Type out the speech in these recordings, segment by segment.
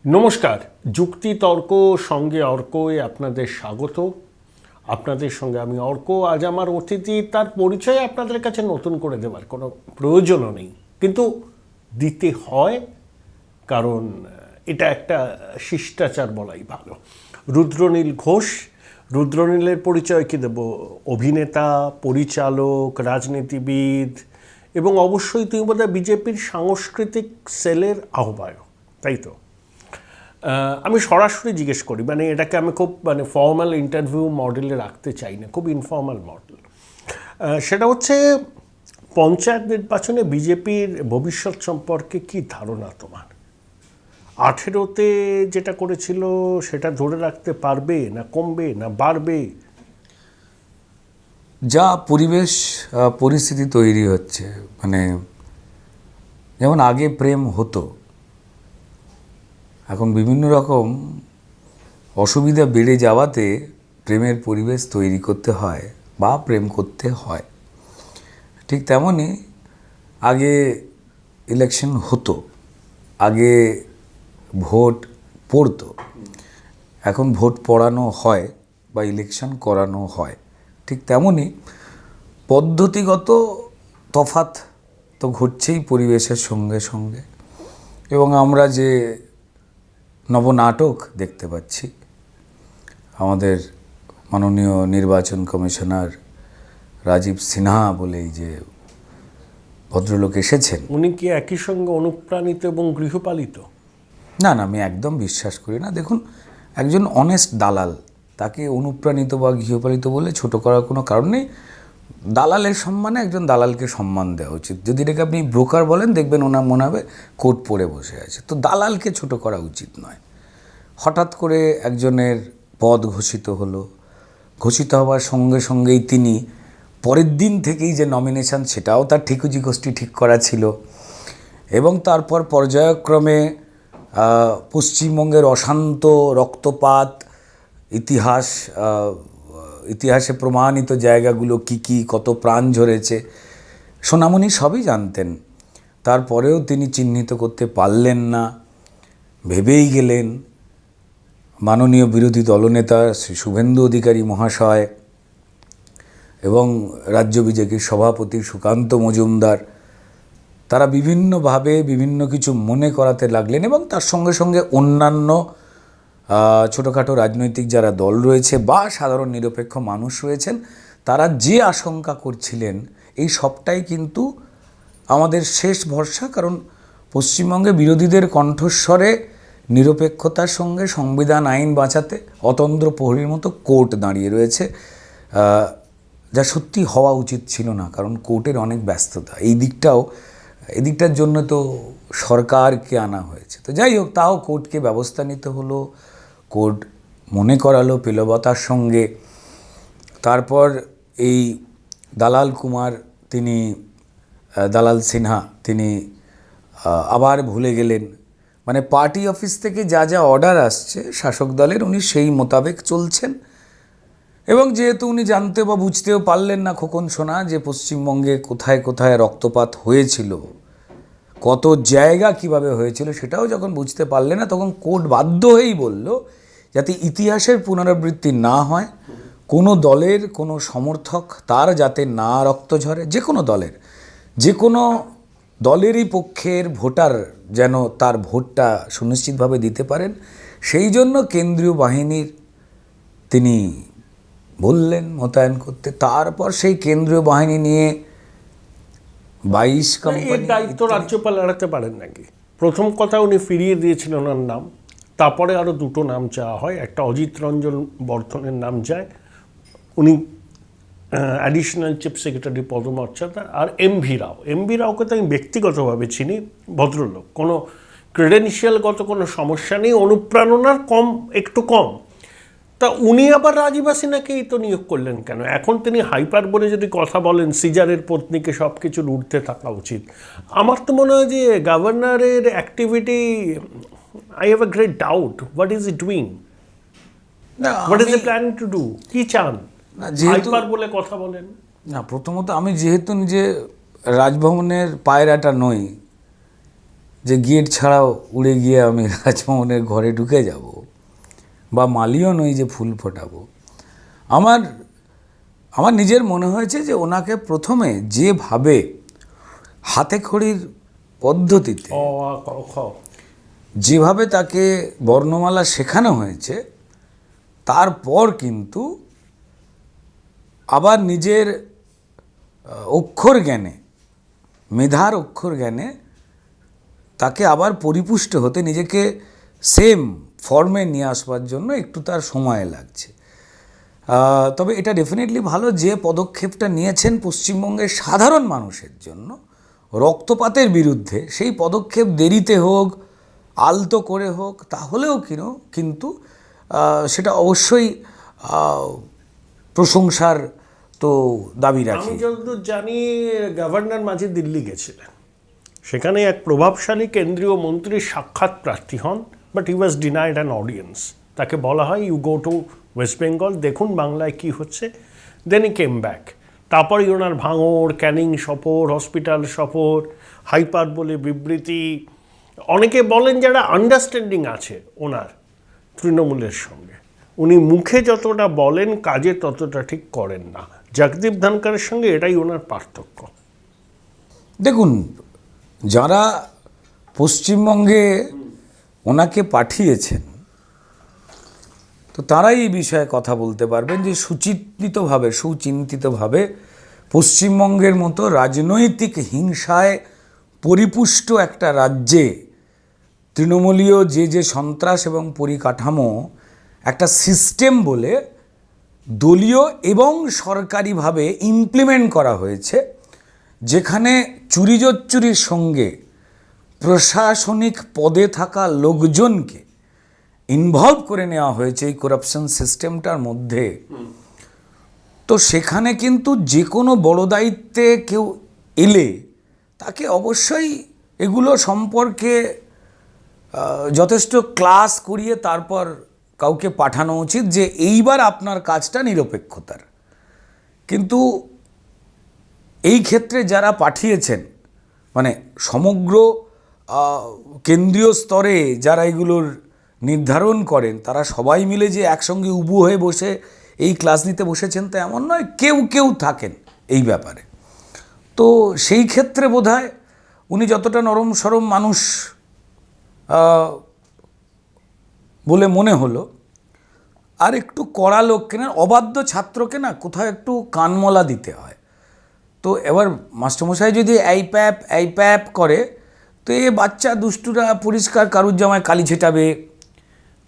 নমস্কার। যুক্তি তর্ক সঙ্গে অর্কয়ে আপনাদের স্বাগত। আপনাদের সঙ্গে আমি অর্ক। আজ আমার অতিথি, তার পরিচয় আপনাদের কাছে নতুন করে দেওয়ার কোনো প্রয়োজনও নেই, কিন্তু দিতে হয়, কারণ এটা একটা শিষ্টাচার বলাই ভালো। রুদ্রনীল ঘোষ। রুদ্রনীলের পরিচয় কি দেব? অভিনেতা, পরিচালক, রাজনীতিবিদ এবং অবশ্যই তুমি বোধহয় বিজেপির সাংস্কৃতিক সেলের আহ্বায়ক, তাই তো? আমি সরাসরি জিজ্ঞেস করি, মানে এটাকে আমি খুব ফর্মাল ইন্টারভিউ মডেলে রাখতে চাই না, খুব ইনফর্মাল মডেল। সেটা হচ্ছে, পঞ্চায়েত নির্বাচনে বিজেপির ভবিষ্যৎ সম্পর্কে কি ধারণা তোমার? 18তে যেটা করেছিল সেটা ধরে রাখতে পারবে, না কমবে, না বাড়বে? যা পরিবেশ পরিস্থিতি তৈরি হচ্ছে, যেমন আগে প্রেম হতো, এখন বিভিন্ন রকম অসুবিধা বেড়ে যাওয়াতে প্রেমের পরিবেশ তৈরি করতে হয় বা প্রেম করতে হয়। ঠিক তেমনই আগে ইলেকশন হতো, আগে ভোট পড়তো, এখন ভোট পড়ানো হয় বা ইলেকশন করানো হয়। ঠিক তেমনই পদ্ধতিগত তফাৎ তো ঘটছেই পরিবেশের সঙ্গে সঙ্গে, এবং আমরা যে নবনাটক দেখতে পাচ্ছি, আমাদের মাননীয় নির্বাচন কমিশনার রাজীব সিনহা বলেই যে ভদ্রলোক এসেছেন, উনি কি একই সঙ্গে অনুপ্রাণিত এবং গৃহপালিত? না, আমি একদম বিশ্বাস করি না। দেখুন, একজন অনেস্ট দালাল, তাকে অনুপ্রাণিত বা গৃহপালিত বলে ছোট করার কোনো কারণ নেই। দালালের সম্মানে একজন দালালকে সম্মান দেওয়া উচিত। যদি এটাকে আপনি ব্রোকার বলেন, দেখবেন ওনার মনে হবে কোট পরে বসে আছে। তো দালালকে ছোট করা উচিত নয়। হঠাৎ করে একজনের পদ ঘোষিত হলো, ঘোষিত হওয়ার সঙ্গে সঙ্গেই তিনি পরের দিন থেকেই যে নমিনেশন, সেটাও তার ঠিকুজি গোষ্ঠী ঠিক করা ছিল, এবং তারপর পর্যায়ক্রমে পশ্চিমবঙ্গের অশান্ত রক্তপাত, ইতিহাসে প্রমাণিত জায়গাগুলো কি কত প্রাণ ঝরেছে, সোনামণি সবই জানতেন। তারপরেও তিনি চিহ্নিত করতে পারলেন না, ভেবেই গেলেন। মাননীয় বিরোধী দলনেতা শ্রী শুভেন্দু অধিকারী মহাশয় এবং রাজ্য বিজেপির সভাপতি সুকান্ত মজুমদার, তারা বিভিন্নভাবে বিভিন্ন কিছু মনে করাতে লাগলেন, এবং তার সঙ্গে সঙ্গে অন্যান্য ছোটোখাটো রাজনৈতিক যারা দল রয়েছে বা সাধারণ নিরপেক্ষ মানুষ রয়েছেন, তারা যে আশঙ্কা করছিলেন, এই সবটাই কিন্তু আমাদের শেষ ভরসা। কারণ পশ্চিমবঙ্গে বিরোধীদের কণ্ঠস্বরে নিরপেক্ষতার সঙ্গে সংবিধান আইন বাঁচাতে অতন্দ্র প্রহরীর মতো কোর্ট দাঁড়িয়ে রয়েছে, যা সত্যি হওয়া উচিত ছিল না। কারণ কোর্টের অনেক ব্যস্ততা, এদিকটার জন্য তো সরকারকে আনা হয়েছে। তো যাই হোক, তাও কোর্টকে ব্যবস্থা নিতে হলো, কোর্ট মনে করালো পেলবতার সঙ্গে। তারপর এই দালাল কুমার, দালাল সিনহা, তিনি আবার ভুলে গেলেন। পার্টি অফিস থেকে যা যা অর্ডার আসছে শাসক দলের, উনি সেই মোতাবেক চলছেন। এবং যেহেতু উনি জানতে বা বুঝতেও পারলেন না, খোকন সোনা, যে পশ্চিমবঙ্গে কোথায় কোথায় রক্তপাত হয়েছিল, কত জায়গা কিভাবে হয়েছিল, সেটাও যখন বুঝতে পারলেন না, তখন কোর্ট বাধ্য হয়েই বলল, যাতে ইতিহাসের পুনরাবৃত্তি না হয়, কোনো দলের কোনো সমর্থক তার যাতে না রক্ত ঝরে, যে কোনো দলেরই পক্ষের ভোটার যেন তার ভোটটা সুনিশ্চিতভাবে দিতে পারেন, সেই জন্য কেন্দ্রীয় বাহিনীর তিনি বললেন মোতায়েন করতে। তারপর সেই কেন্দ্রীয় বাহিনী নিয়ে 22 কোম্পানি দায়িত্ব রাজ্যপাল এড়াতে পারেন নাকি? প্রথম কথা, উনি ফিরিয়ে দিয়েছিলেন ওনার নাম, তারপরে আরও দুটো নাম চাওয়া হয়। একটা অজিত রঞ্জন বর্ধনের নাম যায়, উনি অ্যাডিশনাল চিফ সেক্রেটারি পদমর্যাদা, আর এম ভি রাওকে তো আমি ব্যক্তিগতভাবে চিনি, ভদ্রলোক, কোনো ক্রেডেনশিয়ালগত কোনো সমস্যা নেই, অনুপ্রেরণার একটু কম। তা উনি আবার রাজীব সিনহাকেই তো নিয়োগ করলেন কেন? এখন তিনি হাইপার বলে যদি কথা বলেন, সিজারের পত্নীকে সব কিছুর ঊর্ধ্বে থাকা উচিত। আমার তো মনে হয় যে গভর্নরের activity, I have a great doubt, what is he doing, what is he planning to do, কি চান? হাইপার বলে কথা বলেন না। প্রথমত, আমি যেহেতু নিজে রাজভবনের পায়রাটা নই, যে গেট ছাড়াও উড়ে গিয়ে আমি রাজমোহনের ঘরে ঢুকে যাব, বা মালিও নই যে ফুল ফোটাবো। আমার নিজের মনে হয়েছে যে ওনাকে প্রথমে যেভাবে হাতে খড়ির পদ্ধতিতে অ আ ক খ যেভাবে তাকে বর্ণমালা শেখানো হয়েছে, তারপর কিন্তু আবার নিজের অক্ষর জ্ঞানে, মেধার অক্ষর জ্ঞানে তাকে আবার পরিপুষ্ট হতে, নিজেকে সেম ফর্মে নিয়ে আসবার জন্য একটু তার সময় লাগছে। তবে এটা ডেফিনেটলি ভালো যে পদক্ষেপটা নিয়েছেন পশ্চিমবঙ্গের সাধারণ মানুষের জন্য রক্তপাতের বিরুদ্ধে, সেই পদক্ষেপ দেরিতে হোক, আলতো করে হোক, তাহলেও কিন্তু সেটা অবশ্যই প্রশংসার তো দাবি রাখি। আমি যতদূর জানি গভর্নর মাঝে দিল্লি গেছিলেন, সেখানে এক প্রভাবশালী কেন্দ্রীয় মন্ত্রীর সাক্ষাৎ প্রার্থী হন, but he was denied an audience. তাকে বলা হয় you go to West Bengal, দেখুন বাংলায় কি হচ্ছে। Then he came back. তারপরে ওনার ভাঙড়, ক্যানিং সফর, হসপিটাল সফর, হাইপার বলে বিবৃতি। অনেকে বলেন যারা আন্ডারস্ট্যান্ডিং আছে ওনার তৃণমূলের সঙ্গে, উনি মুখে যতটা বলেন কাজে ততটা ঠিক করেন না। জগদীপ ধনকরের সঙ্গে এটাই ওনার পার্থক্য। দেখুন, যারা পশ্চিমবঙ্গে ওনাকে পাঠিয়েছেন, তো তারাই এই বিষয়ে কথা বলতে পারবেন যে সুচিন্তিতভাবে পশ্চিমবঙ্গের মতো রাজনৈতিক হিংসায় পরিপুষ্ট একটা রাজ্যে তৃণমূলীয় যে সন্ত্রাস এবং পরিকাঠামো একটা সিস্টেম বলে দলীয় এবং সরকারিভাবে ইমপ্লিমেন্ট করা হয়েছে, যেখানে চুরিজচ্চুরির সঙ্গে প্রশাসনিক পদে থাকা লোকজনকে ইনভলভ করে নেওয়া হয়েছে এই করাপশন সিস্টেমটার মধ্যে। তো সেখানে কিন্তু যে কোনো বড় দায়িত্বে কেউ এলে তাকে অবশ্যই এগুলো সম্পর্কে যথেষ্ট ক্লাস করিয়ে তারপর কাউকে পাঠানো উচিত যে এইবার আপনার কাজটা নিরপেক্ষতার। কিন্তু এই ক্ষেত্রে যারা পাঠিয়েছেন, মানে সমগ্র কেন্দ্রীয় স্তরে যারা এগুলোর নির্ধারণ করেন, তারা সবাই মিলে যে একসঙ্গে উবু হয়ে বসে এই ক্লাস নিতে বসেছেন তা এমন নয়, কেউ থাকেন এই ব্যাপারে। তো সেই ক্ষেত্রে বোধহয় উনি যতটা নরম সরম মানুষ বলে মনে হলো, আর একটু কড়া লোককে না, অবাধ্য ছাত্রকে না কোথাও একটু কানমলা দিতে হয়। তো এবার মাস্টারমশাই যদি এই প্যাপ করে, তো এ বাচ্চা দুষ্টুরা পরিষ্কার কারুর জামায় কালি ছেটাবে,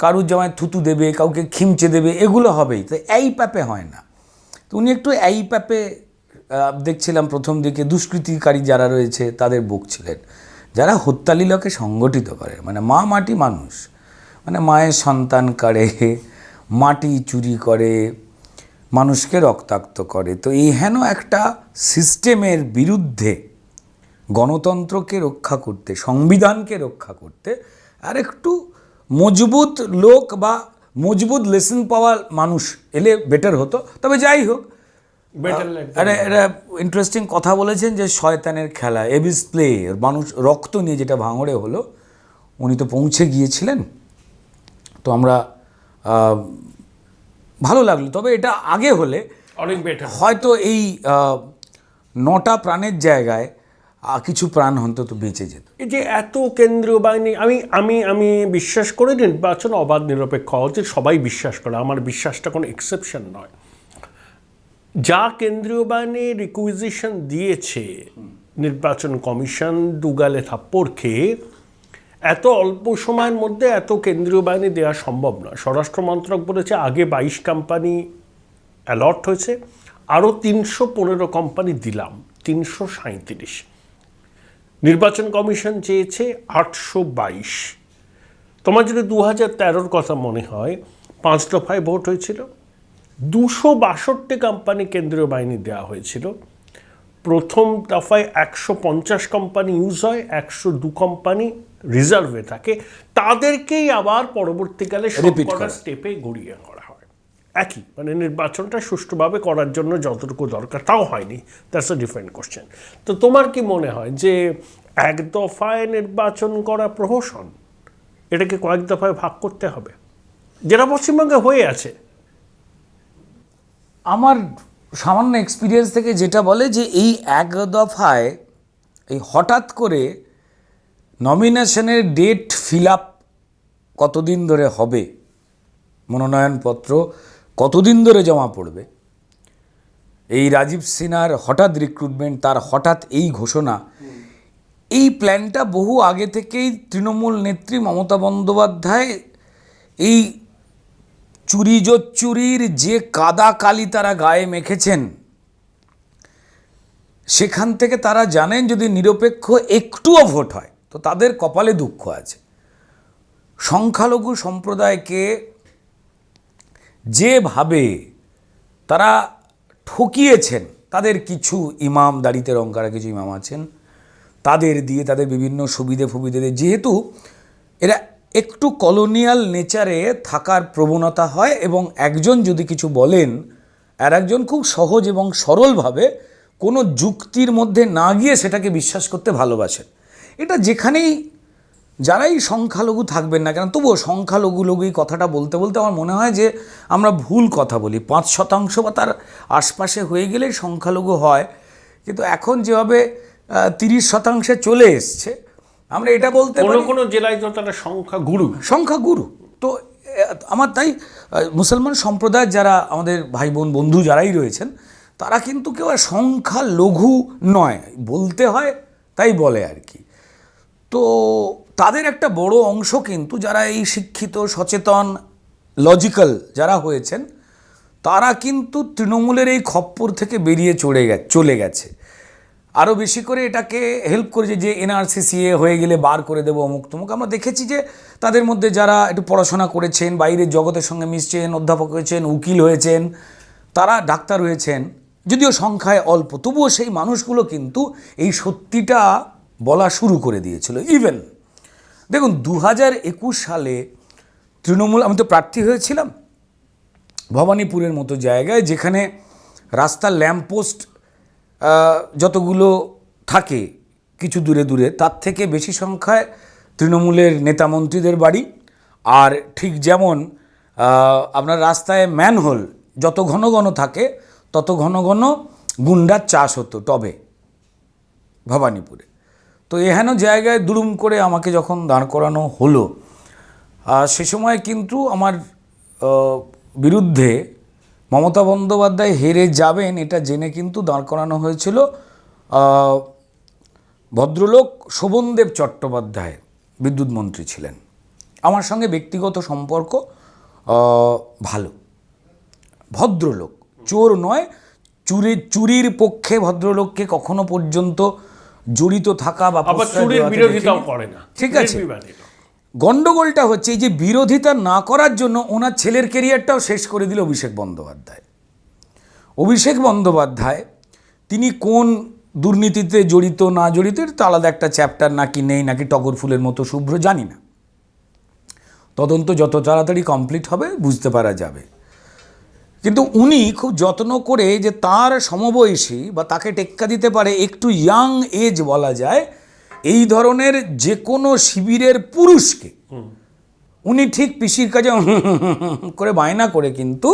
কারুর জামায় থুতু দেবে, কাউকে খিমচে দেবে, এগুলো হবেই। তো এই প্যাপে হয় না। তো উনি একটু এই প্যাপে দেখছিলাম প্রথম দিকে দুষ্কৃতিকারী যারা রয়েছে তাদের বকছিলেন, যারা হত্যালীলকে সংগঠিত করে, মানে মা মাটি মানুষ, মানে মায়ের সন্তান কাড়ে, মাটি চুরি করে, মানুষকে রক্তাক্ত করে। তো এই হেন একটা সিস্টেমের বিরুদ্ধে গণতন্ত্রকে রক্ষা করতে, সংবিধানকে রক্ষা করতে আর একটু মজবুত লোক বা মজবুত লেসন পাওয়া মানুষ এলে বেটার হতো। তবে যাই হোক, এটা ইন্টারেস্টিং কথা বলেছেন যে শয়তানের খেলা, এবিস প্লে, মানুষ রক্ত নিয়ে যেটা ভাঙড়ে হলো, উনি তো পৌঁছে গিয়েছিলেন। তো আমরা ভালো লাগলো। তবে এটা আগে হলে অনেক বেটার হয়তো এই 9টা প্রাণের জায়গায় কিছু প্রাণ অন্তত বেঁচে যেত। এই যে এত কেন্দ্রীয় বাহিনী, আমি বিশ্বাস করি নির্বাচন অবাধ নিরপেক্ষ হওয়া উচিত, সবাই বিশ্বাস করে, আমার বিশ্বাসটা কোনো এক্সেপশন নয়। যা কেন্দ্রীয় বাহিনী রিকুইজিশন দিয়েছে নির্বাচন কমিশন দুগালে থাপ্পড় খেয়ে, এত অল্প সময়ের মধ্যে এত কেন্দ্রীয় বাহিনী দেওয়া সম্ভব নয়। স্বরাষ্ট্র মন্ত্রক বলেছে আগে 22 কোম্পানি অ্যালট হয়েছে, আরও 315 কোম্পানি দিলাম, 337। নির্বাচন কমিশন চেয়েছে 822। তোমার যদি 2013-র কথা মনে হয়, 5 দফায় ভোট হয়েছিল, 262 কোম্পানি কেন্দ্রীয় বাহিনী দেওয়া হয়েছিল। প্রথম দফায় 150 কোম্পানি ইউজ হয়, 102 কোম্পানি রিজার্ভে থাকে, তাদেরকেই আবার পরবর্তীকালে সবকটা স্টেপে গড়িয়ে করা হয়। একই, মানে নির্বাচনটা সুষ্ঠুভাবে করার জন্য যতটুকু দরকার তাও হয়নি, দ্যাটস আ ডিফারেন্ট কোশ্চেন। তো তোমার কি মনে হয় যে এক দফায় নির্বাচন করা প্রহসন, এটাকে কয়েক দফায় ভাগ করতে হবে, যেটা পশ্চিমবঙ্গে হয়ে আছে? আমার সামান্য এক্সপিরিয়েন্স থেকে যেটা বলে যে এই এক দফায় এই হঠাৎ করে নমিনেশনের ডেট ফিল আপ কতদিন ধরে হবে, মনোনয়নপত্র কতদিন ধরে জমা পড়বে, এই রাজীব সিনহার হঠাৎ রিক্রুটমেন্ট, তার হঠাৎ এই ঘোষণা, এই প্ল্যানটা বহু আগে থেকেই তৃণমূল নেত্রী মমতা বন্দ্যোপাধ্যায় এই চুরির যে কাদা কালি তারা গায়ে মেখেছেন, সেখান থেকে তারা জানেন যদি নিরপেক্ষ একটুও ভোট হয় তো তাদের কপালে দুঃখ আছে। সংখ্যালঘু সম্প্রদায়কে যেভাবে তারা ঠকিয়েছেন, তাদের কিছু ইমাম, দাড়িতে রং করা কিছু ইমাম আছেন, তাদের দিয়ে তাদের বিভিন্ন সুবিধে যেহেতু এরা একটু কলোনিয়াল নেচারে থাকার প্রবণতা হয় এবং একজন যদি কিছু বলেন আর একজন খুব সহজ এবং সরলভাবে কোনো যুক্তির মধ্যে না গিয়ে সেটাকে বিশ্বাস করতে ভালোবাসেন। এটা যেখানেই যারাই সংখ্যালঘু থাকবেন না কেন, তবুও সংখ্যালঘু এই কথাটা বলতে আমার মনে হয় যে আমরা ভুল কথা বলি। 5% বা তার আশপাশে হয়ে গেলেই সংখ্যালঘু হয়, কিন্তু এখন যেভাবে 30% চলে এসছে, আমরা এটা বলতে পারি কোনো জেলায় তো তারা সংখ্যাগুরু। তো আমার তাই মুসলমান সম্প্রদায়ের যারা আমাদের ভাই বোন বন্ধু যারাই রয়েছেন, তারা কিন্তু কেউ সংখ্যালঘু নয়, বলতে হয় তাই বলে আর কি। তো তাদের একটা বড় অংশ কিন্তু যারা এই শিক্ষিত, সচেতন, লজিক্যাল যারা হয়েছেন, তারা কিন্তু তৃণমূলের এই খপ্পর থেকে বেরিয়ে চলে গেছে। আরও বেশি করে এটাকে হেল্প করেছে যে NRC-CA হয়ে গেলে বার করে দেবো অমুক তমুক। আমরা দেখেছি যে তাদের মধ্যে যারা একটু পড়াশোনা করেছেন, বাইরের জগতের সঙ্গে মিশছেন, অধ্যাপক হয়েছেন, উকিল হয়েছেন, তারা ডাক্তার হয়েছেন, যদিও সংখ্যায় অল্প, তবুও সেই মানুষগুলো কিন্তু এই সত্যিটা বলা শুরু করে দিয়েছিল। ইভেন দেখুন 2021 সালে তৃণমূল, আমি তো প্রার্থী হয়েছিলাম ভবানীপুরের মতো জায়গায়, যেখানে রাস্তার ল্যাম্পপোস্ট যতগুলো থাকে কিছু দূরে তার থেকে বেশি সংখ্যায় তৃণমূলের নেতামন্ত্রীদের বাড়ি। আর ঠিক যেমন আপনার রাস্তায় ম্যানহোল যত ঘন ঘন থাকে তত ঘন ঘন গুন্ডার চাষ হতো টবে ভবানীপুরে। তো এহেন জায়গায় দুরুম করে আমাকে যখন দাঁড় করানো হলো, সে সময় কিন্তু আমার বিরুদ্ধে মমতা বন্দ্যোপাধ্যায় হেরে যাবেন এটা জেনে কিন্তু দাঁড় করানো হয়েছিল ভদ্রলোক শোভনদেব চট্টোপাধ্যায়, বিদ্যুৎ মন্ত্রী ছিলেন। আমার সঙ্গে ব্যক্তিগত সম্পর্ক ভালো, ভদ্রলোক, চোর নয়, চুরির পক্ষে ভদ্রলোককে কখনো পর্যন্ত জড়িত থাকা বা চুরির বিরোধিতাও করে না, ঠিক আছে। গন্ডগোলটা হচ্ছে এই যে বিরোধিতা না করার জন্য ওনার ছেলের ক্যারিয়ারটাও শেষ করে দিল অভিষেক বন্দ্যোপাধ্যায়। তিনি কোন দুর্নীতিতে জড়িত না জড়িত এটা আলাদা একটা চ্যাপ্টার, নাকি নেই, নাকি টগর ফুলের মতো শুভ্র, জানি না। তদন্ত যত তাড়াতাড়ি কমপ্লিট হবে বুঝতে পারা যাবে। কিন্তু উনি খুব যত্ন করে যে তার সমবয়সী বা তাকে টেক্কা দিতে পারে একটু ইয়াং এজ বলা যায়, এই ধরনের যে কোনো শিবিরের পুরুষকে উনি ঠিক পিসির কাজে করে বায়না করে কিন্তু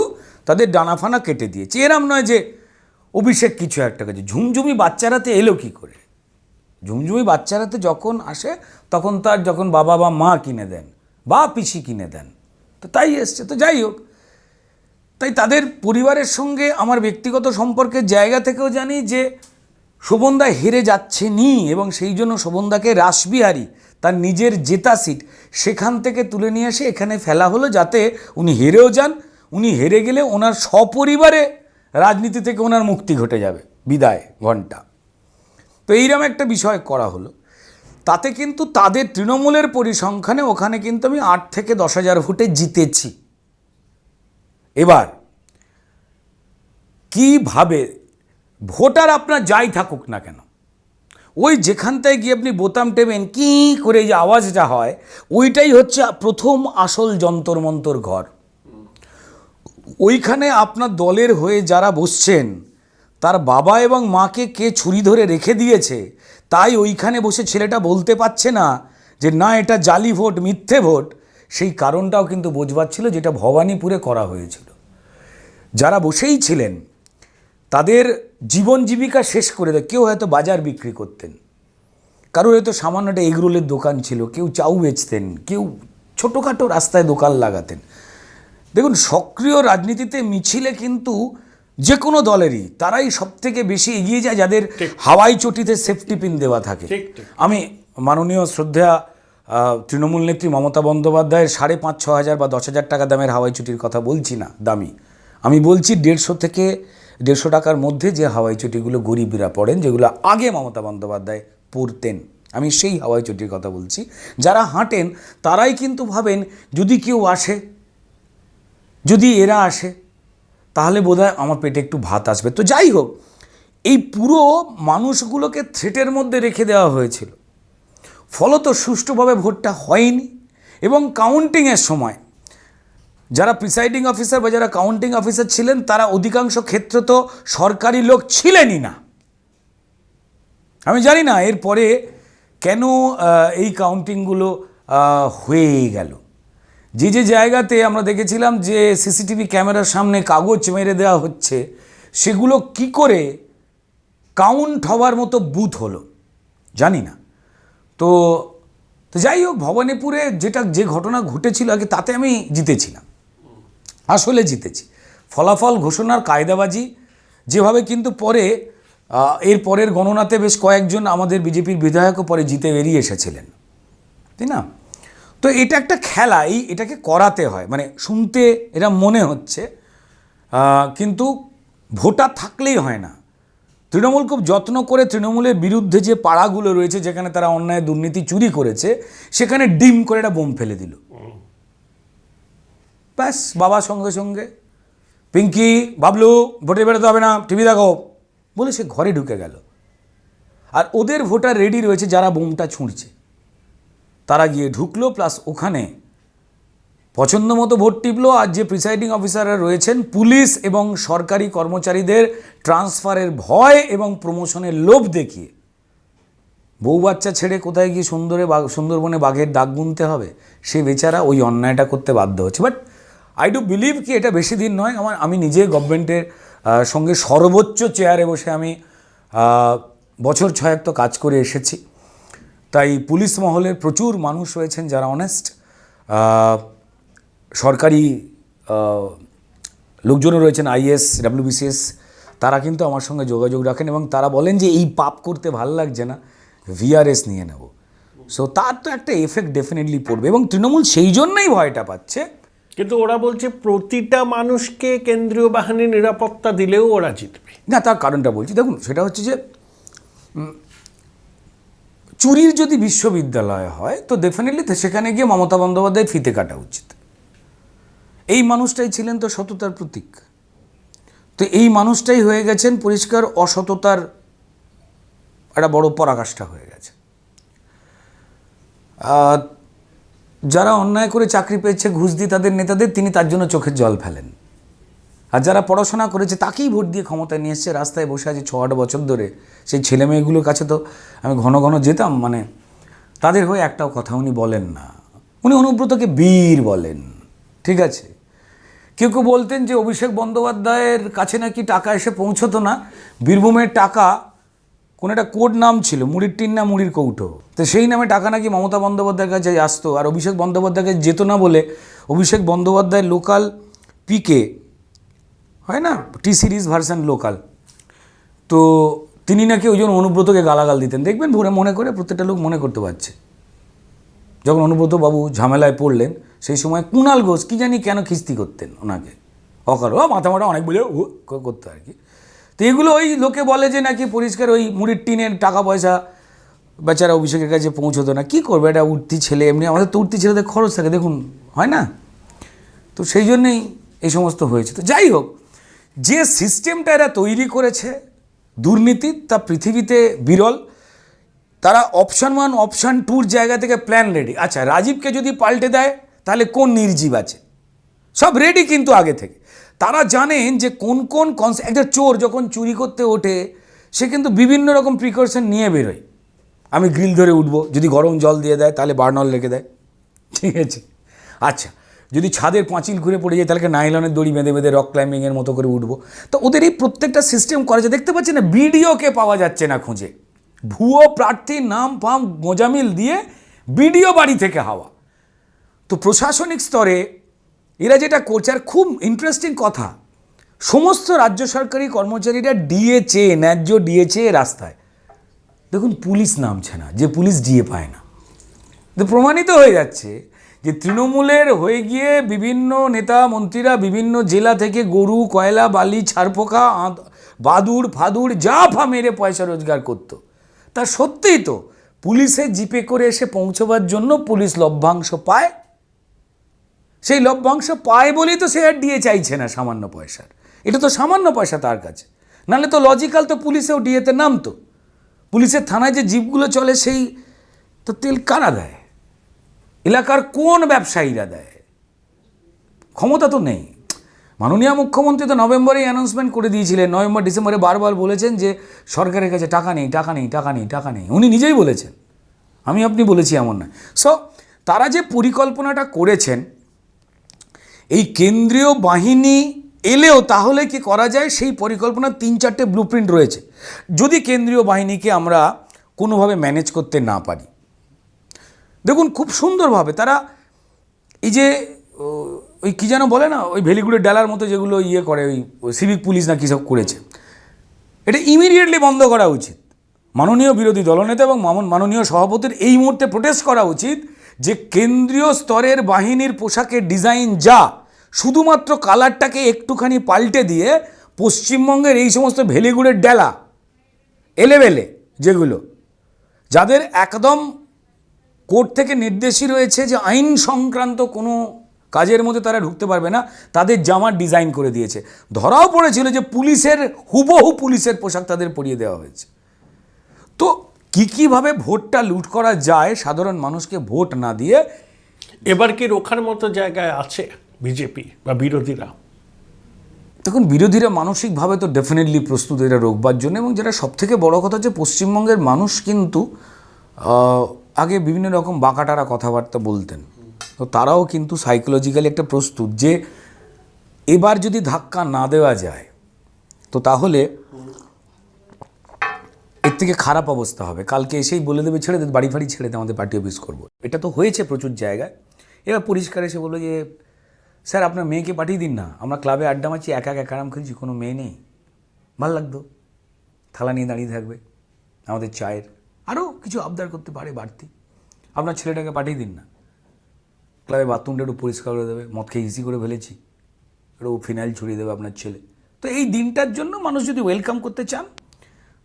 তাদের ডানাফানা কেটে দিয়েছে। এরম নয় যে অভিষেক কিছু একটা কাজে। ঝুমঝুমি বাচ্চারাতে এলো কি করে? ঝুমঝুমি বাচ্চারাতে যখন আসে তখন তার যখন বাবা বা মা কিনে দেন বা পিসি কিনে দেন, তো তাই এসছে। তো যাই হোক, তাই তাদের পরিবারের সঙ্গে আমার ব্যক্তিগত সম্পর্কের জায়গা থেকেও জানি যে শোভনদা হেরে যাচ্ছে নি, এবং সেই জন্য শোভনদাকে রাসবিহারী তার নিজের জেতা সিট সেখান থেকে তুলে নিয়ে এসে এখানে ফেলা হলো, যাতে উনি হেরেও যান। উনি হেরে গেলে ওনার সপরিবারে রাজনীতি থেকে ওনার মুক্তি ঘটে যাবে, বিদায় ঘণ্টা। তো এইরকম একটা বিষয় করা হলো। তাতে কিন্তু তাদের তৃণমূলের পরিসংখ্যানে ওখানে কিন্তু আমি 8 থেকে 10,000 ভোটে জিতেছি। এবার কিভাবে ভোটার আপনার যাই থাকুক না কেন, ওই যেখানটায় গিয়ে আপনি বোতাম টেবেন কি করে যে আওয়াজটা হয়, ওইটাই হচ্ছে প্রথম আসল যন্তর মন্তর ঘর। ওইখানে আপনার দলের হয়ে যারা বসছেন তার বাবা এবং মাকে কে ছুরি ধরে রেখে দিয়েছে, তাই ওইখানে বসে ছেলেটা বলতে পারছে না যে না এটা জালি ভোট, মিথ্যে ভোট। সেই কারণটাও কিন্তু বোঝবার ছিল, যেটা ভবানীপুরে করা হয়েছিল। যারা বসেই ছিলেন তাদের জীবন জীবিকা শেষ করে দেয়। কেউ হয়তো বাজার বিক্রি করতেন, কারোর হয়তো সামান্য একটা এগরোলের দোকান ছিল, কেউ চাউ বেচতেন, কেউ ছোটোখাটো রাস্তায় দোকান লাগাতেন। দেখুন, সক্রিয় রাজনীতিতে মিছিলে কিন্তু যে কোনো দলেরই তারাই সব থেকে বেশি এগিয়ে যায় যাদের হাওয়াই চটিতে সেফটি পিন দেওয়া থাকে। আমি মাননীয় শ্রদ্ধা তৃণমূল নেত্রী মমতা বন্দ্যোপাধ্যায়ের 5,500 6,000 বা 10,000 টাকা দামের হাওয়াই চটির কথা বলছি না, দামি। আমি বলছি 150 থেকে 150 টাকার মধ্যে যে হাওয়াই চটিগুলো গরিবরা পড়েন, যেগুলো আগে মমতা বন্দ্যোপাধ্যায় পরতেন, আমি সেই হাওয়াই চটির কথা বলছি। যারা হাঁটেন তারাই কিন্তু ভাবেন যদি কেউ আসে, যদি এরা আসে তাহলে বোধহয় আমার পেটে একটু ভাত আসবে। তো যাই হোক, এই পুরো মানুষগুলোকে থ্রেটের মধ্যে রেখে দেওয়া হয়েছিল, ফলত সুষ্ঠুভাবে ভোটটা হয়নি। এবং কাউন্টিংয়ের সময় যারা প্রিসাইডিং অফিসার বা যারা কাউন্টিং অফিসার ছিলেন তারা অধিকাংশ ক্ষেত্রে তো সরকারি লোক ছিলেনই না। আমি জানি না এরপরে কেন এই কাউন্টিংগুলো হয়ে গেল। যে যে জায়গাতে আমরা দেখেছিলাম যে সিসিটিভি ক্যামেরার সামনে কাগজ মেরে দেওয়া হচ্ছে, সেগুলো কি করে কাউন্ট হওয়ার মতো বুথ হলো জানি না। তো যাই হোক, ভবানীপুরে যে ঘটনা ঘটেছিল আগে, তাতে আমি জিতেছিলাম, আসলে জিতেছি। ফলাফল ঘোষণার কায়দাবাজি যেভাবে, কিন্তু পরে এর পরের গণনাতে বেশ কয়েকজন আমাদের বিজেপির বিধায়কও পরে জিতে বেরিয়ে এসেছিলেন, তাই না? তো এটা একটা খেলা, এটাকে করাতে হয়, মানে শুনতে এরা মনে হচ্ছে, কিন্তু ভোটার থাকলেই হয় না। তৃণমূল খুব যত্ন করে তৃণমূলের বিরুদ্ধে যে পাড়াগুলো রয়েছে যেখানে তারা অন্যায় দুর্নীতি চুরি করেছে, সেখানে ডিম করে একটা বোম ফেলে দিল। ব্যাস, বাবার সঙ্গে সঙ্গে পিঙ্কি, বাবলু ভোটে বেরোতে হবে না, টিভি দেখো বলে সে ঘরে ঢুকে গেল। আর ওদের ভোটার রেডি রয়েছে যারা বোমটা ছুঁড়ছে, তারা গিয়ে ঢুকলো, প্লাস ওখানে পছন্দ মতো ভোট টিপলো। আর যে প্রিসাইডিং অফিসাররা রয়েছেন, পুলিশ এবং সরকারি কর্মচারীদের ট্রান্সফারের ভয় এবং প্রমোশনের লোভ দেখিয়ে বউ বাচ্চা ছেড়ে কোথায় গিয়ে সুন্দরবনে বাঘের ডাক গুনতে হবে, সে বেচারা ওই অন্যায়টা করতে বাধ্য হচ্ছে। বাট আই ডু বিলিভ কি এটা বেশি দিন নয়। আমি নিজে গভর্নমেন্টের সঙ্গে সর্বোচ্চ চেয়ারে বসে আমি বছর 6 তো কাজ করে এসেছি। তাই পুলিশ মহলের প্রচুর মানুষ রয়েছেন যারা অনেস্ট, সরকারি লোকজনও রয়েছেন, আইএস, ডাব্লিউবিসিএস, তারা কিন্তু আমার সঙ্গে যোগাযোগ রাখেন এবং তারা বলেন যে এই পাপ করতে ভালো লাগছে না, ভিআরএস নিয়ে নেব। সো তার তো একটা এফেক্ট ডেফিনেটলি পড়বে এবং তৃণমূল সেই জন্যই ভয়টা পাচ্ছে। কিন্তু ওরা বলছে প্রতিটা মানুষকে কেন্দ্রীয় বাহিনী নিরাপত্তা দিলেও ওরা জিতবে না। তার কারণটা বলছি, দেখুন, সেটা হচ্ছে যে চুরির যদি বিশ্ববিদ্যালয় হয় তো ডেফিনেটলি সেখানে গিয়ে মমতা বন্দ্যোপাধ্যায়ের ফিতে কাটা উচিত। এই মানুষটাই ছিলেন তো সততার প্রতীক, তো এই মানুষটাই হয়ে গেছেন পরিষ্কার অসততার একটা বড় পরাকাষ্ঠা হয়ে গেছে। যারা অন্যায় করে চাকরি পেয়েছে ঘুষ দিয়ে তাদের নেতাদের, তিনি তার জন্য চোখের জল ফেলেন। আর যারা পড়াশোনা করেছে তাকেই ভোট দিয়ে ক্ষমতায় নিয়ে এসছে, রাস্তায় বসে আছে 6-8 বছর ধরে, সেই ছেলেমেয়েগুলোর কাছে তো আমি ঘন ঘন যেতাম, মানে তাদের হয়ে একটাও কথা উনি বলেন না। উনি অনুব্রতকে বীর বলেন, ঠিক আছে। কেউ কেউ বলতেন যে অভিষেক বন্দ্যোপাধ্যায়ের কাছে নাকি টাকা এসে পৌঁছতো না, বীরভূমের টাকা কোনো একটা কোড নাম ছিল, মুড়ির টিন না মুড়ির কৌটো, তো সেই নামে টাকা নাকি মমতা বন্দ্যোপাধ্যায়ের কাছে আসতো। আর অভিষেক বন্দ্যোপাধ্যায়ের কাছে যেত না বলে অভিষেক বন্দ্যোপাধ্যায়ের লোকাল পিকে হয় না, টি সিরিজ ভার্সন লোকাল, তো তিনি নাকি ওই জন্য অনুব্রতকে গালাগাল দিতেন। দেখবেন ভোরে মনে করে, প্রত্যেকটা লোক মনে করতে পারছে। যখন অনুব্রত বাবু ঝামেলায় পড়লেন সেই সময় কুণাল ঘোষ কী জানি কেন খিস্তি করতেন ওনাকে, অকাল মাথা মাথা অনেক বলে করতো আর কি। তো এগুলো ওই লোকে বলে যে নাকি পরিষ্কার ওই মুড়ির টিনের টাকা পয়সা বেচারা অভিষেকের কাছে পৌঁছতো না। কী করবে, এটা উঠতি ছেলে, এমনি আমাদের তো উঠতি ছেলেদের খরচ থাকে, দেখুন হয় না, তো সেই জন্যেই এই সমস্ত হয়েছে। তো যাই হোক, যে সিস্টেমটা এরা তৈরি করেছে দুর্নীতির, তা পৃথিবীতে বিরল। তারা অপশান 1 অপশান 2 জায়গা থেকে প্ল্যান রেডি। আচ্ছা, রাজীবকে যদি পাল্টে দেয় তাহলে কোন নির্জীব আছে? সব রেডি কিন্তু আগে থেকে। তারা জানেন যে কোন কোন একটা চোর যখন চুরি করতে ওঠে সে কিন্তু বিভিন্ন রকম প্রিকশন নিয়ে বেরোয়। আমি গ্রিল ধরে উঠবো, যদি গরম জল দিয়ে দেয় তাহলে বার্নার রেখে দেয়, ঠিক আছে। আচ্ছা, যদি ছাদের পাঁচিল ঘুরে পড়ে যায় তাহলে নাইলনের দড়ি বেঁধে বেঁধে রক ক্লাইম্বিংয়ের মতো করে উঠবো। তো ওদের এই প্রত্যেকটা সিস্টেম করা যায়। দেখতে পাচ্ছি না, বিডিওকে পাওয়া যাচ্ছে না খুঁজে, ভুয়ো প্রার্থীর নাম ফাম মোজামিল দিয়ে বিডিও বাড়ি থেকে হাওয়া। তো প্রশাসনিক স্তরে এরা যেটা করছে, আর খুব ইন্টারেস্টিং কথা, সমস্ত রাজ্য সরকারি কর্মচারীরা ডিএ ন্যায্য ডিএ রাস্তায়, দেখুন পুলিশ নামছে না, যে পুলিশ ডিএ পায় না। তো প্রমাণিত হয়ে যাচ্ছে যে তৃণমূলের হয়ে গিয়ে বিভিন্ন নেতা মন্ত্রীরা বিভিন্ন জেলা থেকে গরু, কয়লা, বালি, ছারপোকা, বাদুড় ফাদুড় যা ফা মেরে পয়সা রোজগার করতো। তা সত্যিই তো পুলিশের জিপে করে এসে পৌঁছবার জন্য পুলিশ লভ্যাংশ পায়। সেই লভ্যাংশ পায় বলেই তো সে আর ডিএ চাইছে না সামান্য পয়সার। এটা তো সামান্য পয়সা তার কাছে, নাহলে তো লজিক্যাল তো পুলিশেও ডিএতে নামতো। পুলিশের থানায় যে জিপগুলো চলে সেই তো তেল কারা দেয়? এলাকার কোন ব্যবসায়ীরা দেয়? ক্ষমতা তো নেই। মাননীয় মুখ্যমন্ত্রী তো নভেম্বরেই অ্যানাউন্সমেন্ট করে দিয়েছিলেন, নভেম্বর ডিসেম্বরে বারবার বলেছেন যে সরকারের কাছে টাকা নেই, টাকা নেই, টাকা নেই, টাকা নেই। উনি নিজেই বলেছেন, আমি আপনি বলেছি এমন না। সো তারা যে পরিকল্পনাটা করেছেন, এই কেন্দ্রীয় বাহিনী এলেও তাহলে কি করা যায় সেই পরিকল্পনার 3-4টে ব্লুপ্রিন্ট রয়েছে। যদি কেন্দ্রীয় বাহিনীকে আমরা কোনোভাবে ম্যানেজ করতে না পারি, দেখুন খুব সুন্দরভাবে তারা এই যে ওই কী যেন বলে না, ওই ভেলিগুড়ের ডালার মতো যেগুলো ইয়ে করে, ওই সিভিক পুলিশ না কী সব করেছে, এটা ইমিডিয়েটলি বন্ধ করা উচিত। মাননীয় বিরোধী দলনেতা এবং মাননীয় সভাপতির এই মুহূর্তে প্রোটেস্ট করা উচিত যে কেন্দ্রীয় স্তরের বাহিনীর পোশাকের ডিজাইন যা, শুধুমাত্র কালারটাকে একটুখানি পাল্টে দিয়ে পশ্চিমবঙ্গের এই সমস্ত ভেলিগুড়ের ডেলা এলেবেলে যেগুলো, যাদের একদম কোর্ট থেকে নির্দেশই রয়েছে যে আইন সংক্রান্ত কোনো কাজের মধ্যে তারা ঢুকতে পারবে না, তাদের জামার ডিজাইন করে দিয়েছে। ধরাও পড়েছিল যে পুলিশের হুবহু পুলিশের পোশাক তাদের পরিয়ে দেওয়া হয়েছে। তো কীভাবে ভোটটা লুট করা যায় সাধারণ মানুষকে ভোট না দিয়ে। এবার কি রোখার মতো জায়গায় আছে বিজেপি বা বিরোধীরা? দেখুন, বিরোধীরা মানসিকভাবে তো ডেফিনেটলি প্রস্তুত এরা রোকবার জন্য। এবং যেটা সবথেকে বড় কথা যে পশ্চিমবঙ্গের মানুষ কিন্তু আগে বিভিন্ন রকম বাঁকাটারা কথাবার্তা বলতেন, তো তারাও কিন্তু সাইকোলজিক্যালি একটা প্রস্তুত যে এবার যদি ধাক্কা না দেওয়া যায় তো তাহলে এর থেকে খারাপ অবস্থা হবে। কালকে এসেই বলে দেবে ছেড়ে দে, বাড়ি ফাড়ি ছেড়ে দে, আমাদের পার্টি অফিস করবো। এটা তো হয়েছে প্রচুর জায়গায়। এবার পরিষ্কার এসে বললো যে স্যার আপনার মেয়েকে পাঠিয়ে দিন না, আমরা ক্লাবে আড্ডা মারছি, একা একা ক্যারাম খেলছি, কোনো মেয়ে নেই, ভালো লাগতো, থালা নিয়ে দাঁড়িয়ে থাকবে, আমাদের চায়ের আরও কিছু আবদার করতে পারে বাড়তি, আপনার ছেলেটাকে পাঠিয়ে দিন না, ক্লাবে বাথরুমটা একটু পরিষ্কার করে দেবে, মদ খেয়ে ইসি করে ফেলেছি, একটু ফিনাইল ছড়িয়ে দেবে আপনার ছেলে। তো এই দিনটার জন্য মানুষ যদি ওয়েলকাম করতে চান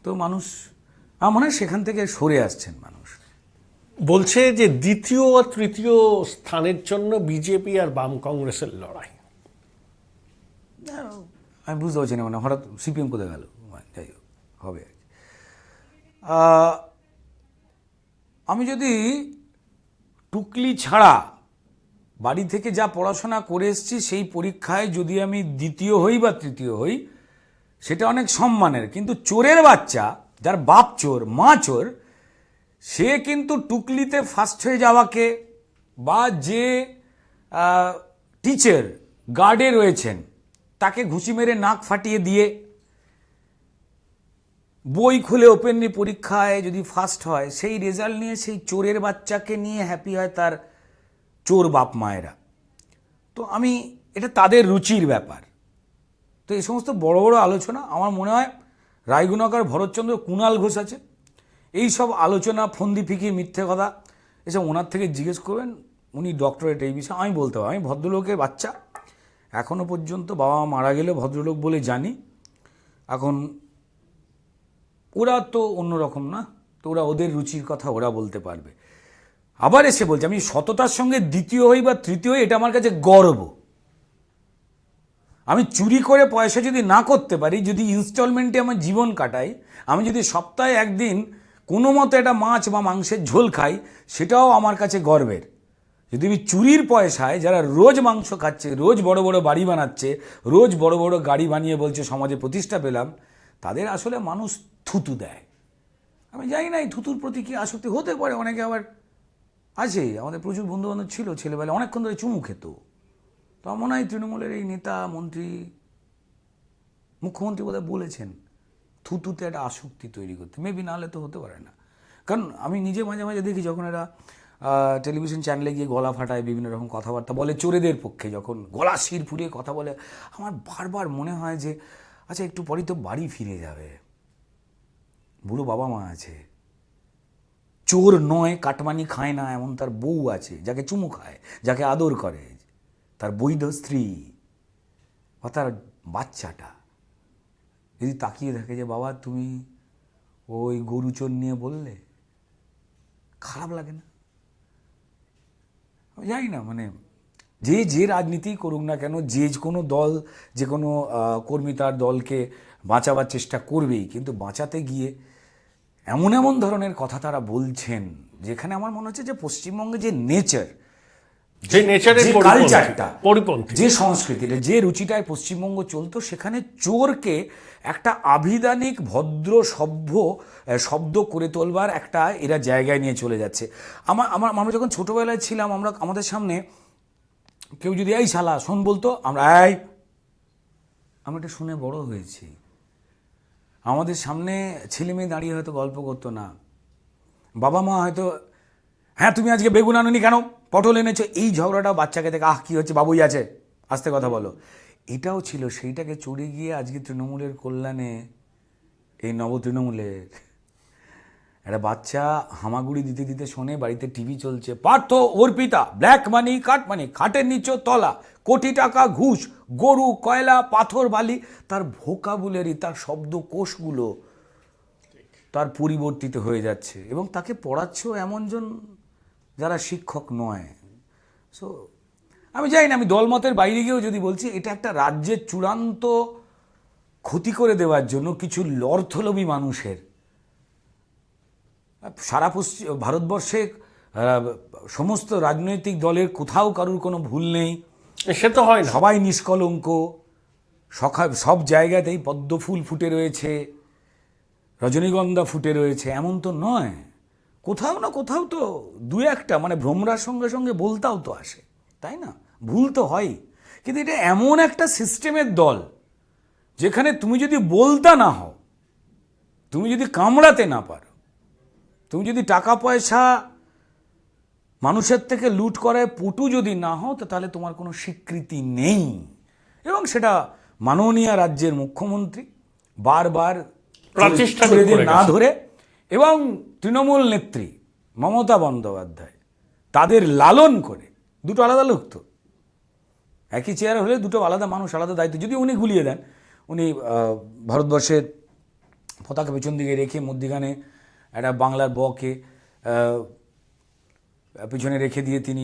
তো মানুষ, আমার মনে হয় সেখান থেকে সরে আসছেন মানুষ। বলছে যে দ্বিতীয় ও তৃতীয় স্থানের জন্য বিজেপি আর বাম কংগ্রেসের লড়াই। আমি বুঝতে পারছি না, মানে হঠাৎ সিপিএম কোথায় গেল, যাই হোক হবে। আমি যদি টুকলি ছাড়া বাড়ি থেকে যা পড়াশোনা করে এসেছি সেই পরীক্ষায় যদি আমি দ্বিতীয় হই বা তৃতীয় হই সেটা অনেক সম্মানের, কিন্তু চোরের বাচ্চা যার বাপ চোর মা চোর সে কিন্তু টুকলিতে ফার্স্ট হয়ে যাওয়াকে বা যে টিচার গার্ডে রয়েছেন তাকে ঘুষি মেরে নাক ফাটিয়ে দিয়ে বই খুলে ওপেনলি পরীক্ষায় যদি ফার্স্ট হয় সেই রেজাল্ট নিয়ে সেই চোরের বাচ্চাকে নিয়ে হ্যাপি হয় তার চোর বাপ মায়েরা। তো আমি এটা তাদের রুচির ব্যাপার। তো এই সমস্ত বড় বড় আলোচনা আমার মনে হয় রায়গুণাকর ভরতচন্দ্র কুণাল ঘোষ আছে, এই সব আলোচনা ফন্দি ফিকির মিথ্যে কথা এসব ওনার থেকে জিজ্ঞেস করবেন, উনি ডক্টরেট এই বিষয়ে। আমি বলতে পারি আমি ভদ্রলোকের বাচ্চা, এখনও পর্যন্ত বাবা মা মারা গেলে ভদ্রলোক বলে জানি। এখন ওরা তো অন্যরকম না, তো ওরা ওদের রুচির কথা ওরা বলতে পারবে। আবার এসে বলছে আমি সততার সঙ্গে দ্বিতীয় হই বা তৃতীয় হই, এটা আমার কাছে গর্ব। আমি চুরি করে পয়সা যদি না করতে পারি, যদি ইনস্টলমেন্টে আমার জীবন কাটাই, আমি যদি সপ্তাহে একদিন কোনো মতো একটা মাছ বা মাংসের ঝোল খাই, সেটাও আমার কাছে গর্বের। যদি তুমি চুরির পয়সায় যারা রোজ মাংস খাচ্ছে, রোজ বড় বড় বাড়ি বানাচ্ছে, রোজ বড় বড় গাড়ি বানিয়ে বলছে সমাজে প্রতিষ্ঠা পেলাম, তাদের আসলে মানুষ থুতু দেয়। আমি জানি না এই থুতুর প্রতি কি আসক্তি হতে পারে, অনেকে আবার আছে, আমাদের প্রচুর বন্ধুবান্ধব ছিল ছেলেবেলায় অনেকক্ষণ ধরে চুমু খেত। তো আমার মনে হয় তৃণমূলের এই নেতা মন্ত্রী, মুখ্যমন্ত্রী বোধহয় বলেছেন থুতুতে একটা আসক্তি তৈরি করতে, মেবি নাহলে তো হতে পারে না। কারণ আমি নিজে মাঝে মাঝে দেখি যখন এরা টেলিভিশন চ্যানেলে গিয়ে গলা ফাটায়, বিভিন্ন রকম কথাবার্তা বলে চোরেদের পক্ষে, যখন গলা শির ফুরিয়ে কথা বলে, আমার বারবার মনে হয় যে আচ্ছা একটু পরেই তো বাড়ি ফিরে যাবে, বুড়ো বাবা মা আছে, চোর নয়, কাটমানি খায় না এমন তার বউ আছে, যাকে চুমু খায়, যাকে আদর করে, তার বৈধ স্ত্রী বা তার বাচ্চাটা যদি তাকিয়ে থাকে যে বাবা তুমি ওই গরু চোর নিয়ে বললে, খারাপ লাগে না? আমি জানি না, মানে যে রাজনীতি করুক না কেন, যে কোনো দল, যে কোনো কর্মী তার দলকে বাঁচাবার চেষ্টা করবেই, কিন্তু বাঁচাতে গিয়ে এমন এমন ধরনের কথা তারা বলছেন যেখানে আমার মনে হচ্ছে যে পশ্চিমবঙ্গে যে নেচার, যে নেচারের কালচারটা, পরিপন্থী, যে সংস্কৃতিটা, যে রুচিটায় পশ্চিমবঙ্গ চলতো, সেখানে চোরকে একটা আভিধানিক ভদ্র সভ্য শব্দ করে তোলবার একটা এরা জায়গায় নিয়ে চলে যাচ্ছে। আমরা যখন ছোটোবেলায় ছিলাম, আমাদের সামনে কেউ যদি এই শালা শোন বলতো, আমরা এটা শুনে বড় হয়েছি। আমাদের সামনে ছেলে মেয়ে দাঁড়িয়ে হয়তো গল্প করতো না, বাবা মা হয়তো হ্যাঁ তুমি আজকে বেগুন আনুনি কেন, পটল এনেছো, এই ঝগড়াটা বাচ্চাকে দেখে কী হচ্ছে, বাবুই আছে, আস্তে কথা বলো, এটাও ছিল। সেইটাকে চড়ে গিয়ে আজকে তৃণমূলের কল্যাণে, এই নব তৃণমূলের একটা বাচ্চা হামাগুড়ি দিতে দিতে শোনে বাড়িতে টিভি চলছে, পার্থ অর্পিতা, ব্ল্যাক মানি কাট মানি, খাটের নিচে তলা, কোটি টাকা ঘুষ, গরু কয়লা পাথর বালি, তার ভোকাবুলারি, তার শব্দকোষগুলো তার পরিবর্তিত হয়ে যাচ্ছে, এবং তাকে পড়াচ্ছেও এমনজন যারা শিক্ষক নয়। সো আমি জানি না, আমি দলমতের বাইরে গিয়েও যদি বলছি, এটা একটা রাজ্যের চূড়ান্ত ক্ষতি করে দেওয়ার জন্য কিছু অর্থলোভী মানুষের, সারা ভারতবর্ষে সমস্ত রাজনৈতিক দলের কোথাও কারুর কোনো ভুল নেই, সে তো হয় না, সবাই নিষ্কলঙ্ক, সব জায়গাতেই পদ্ম ফুল ফুটে রয়েছে, রজনীগন্ধা ফুটে রয়েছে, এমন তো নয়। কোথাও না কোথাও তো দু একটা মানে ভ্রমরার সঙ্গে সঙ্গে বলতাও তো আসে, তাই না? ভুল তো হয়, কিন্তু এটা এমন একটা সিস্টেমের দল যেখানে তুমি যদি বলতা না হও, তুমি যদি কামড়াতে না পারো, তুমি যদি টাকা পয়সা মানুষের থেকে লুট করায় পটু যদি না হও, তাহলে তোমার কোনো স্বীকৃতি নেই। এবং সেটা মাননীয় রাজ্যের মুখ্যমন্ত্রী বারবার না ধরে, এবং তৃণমূল নেত্রী মমতা বন্দ্যোপাধ্যায় তাদের লালন করে, দুটো আলাদা লোক তো, একই চেয়ার হলে দুটো আলাদা মানুষ, আলাদা দায়িত্ব। যদি উনি গুলিয়ে দেন, উনি ভারতবর্ষের পতাকা পেছন দিকে রেখে মধ্যিখানে একটা বাংলার বকে পিছনে রেখে দিয়ে তিনি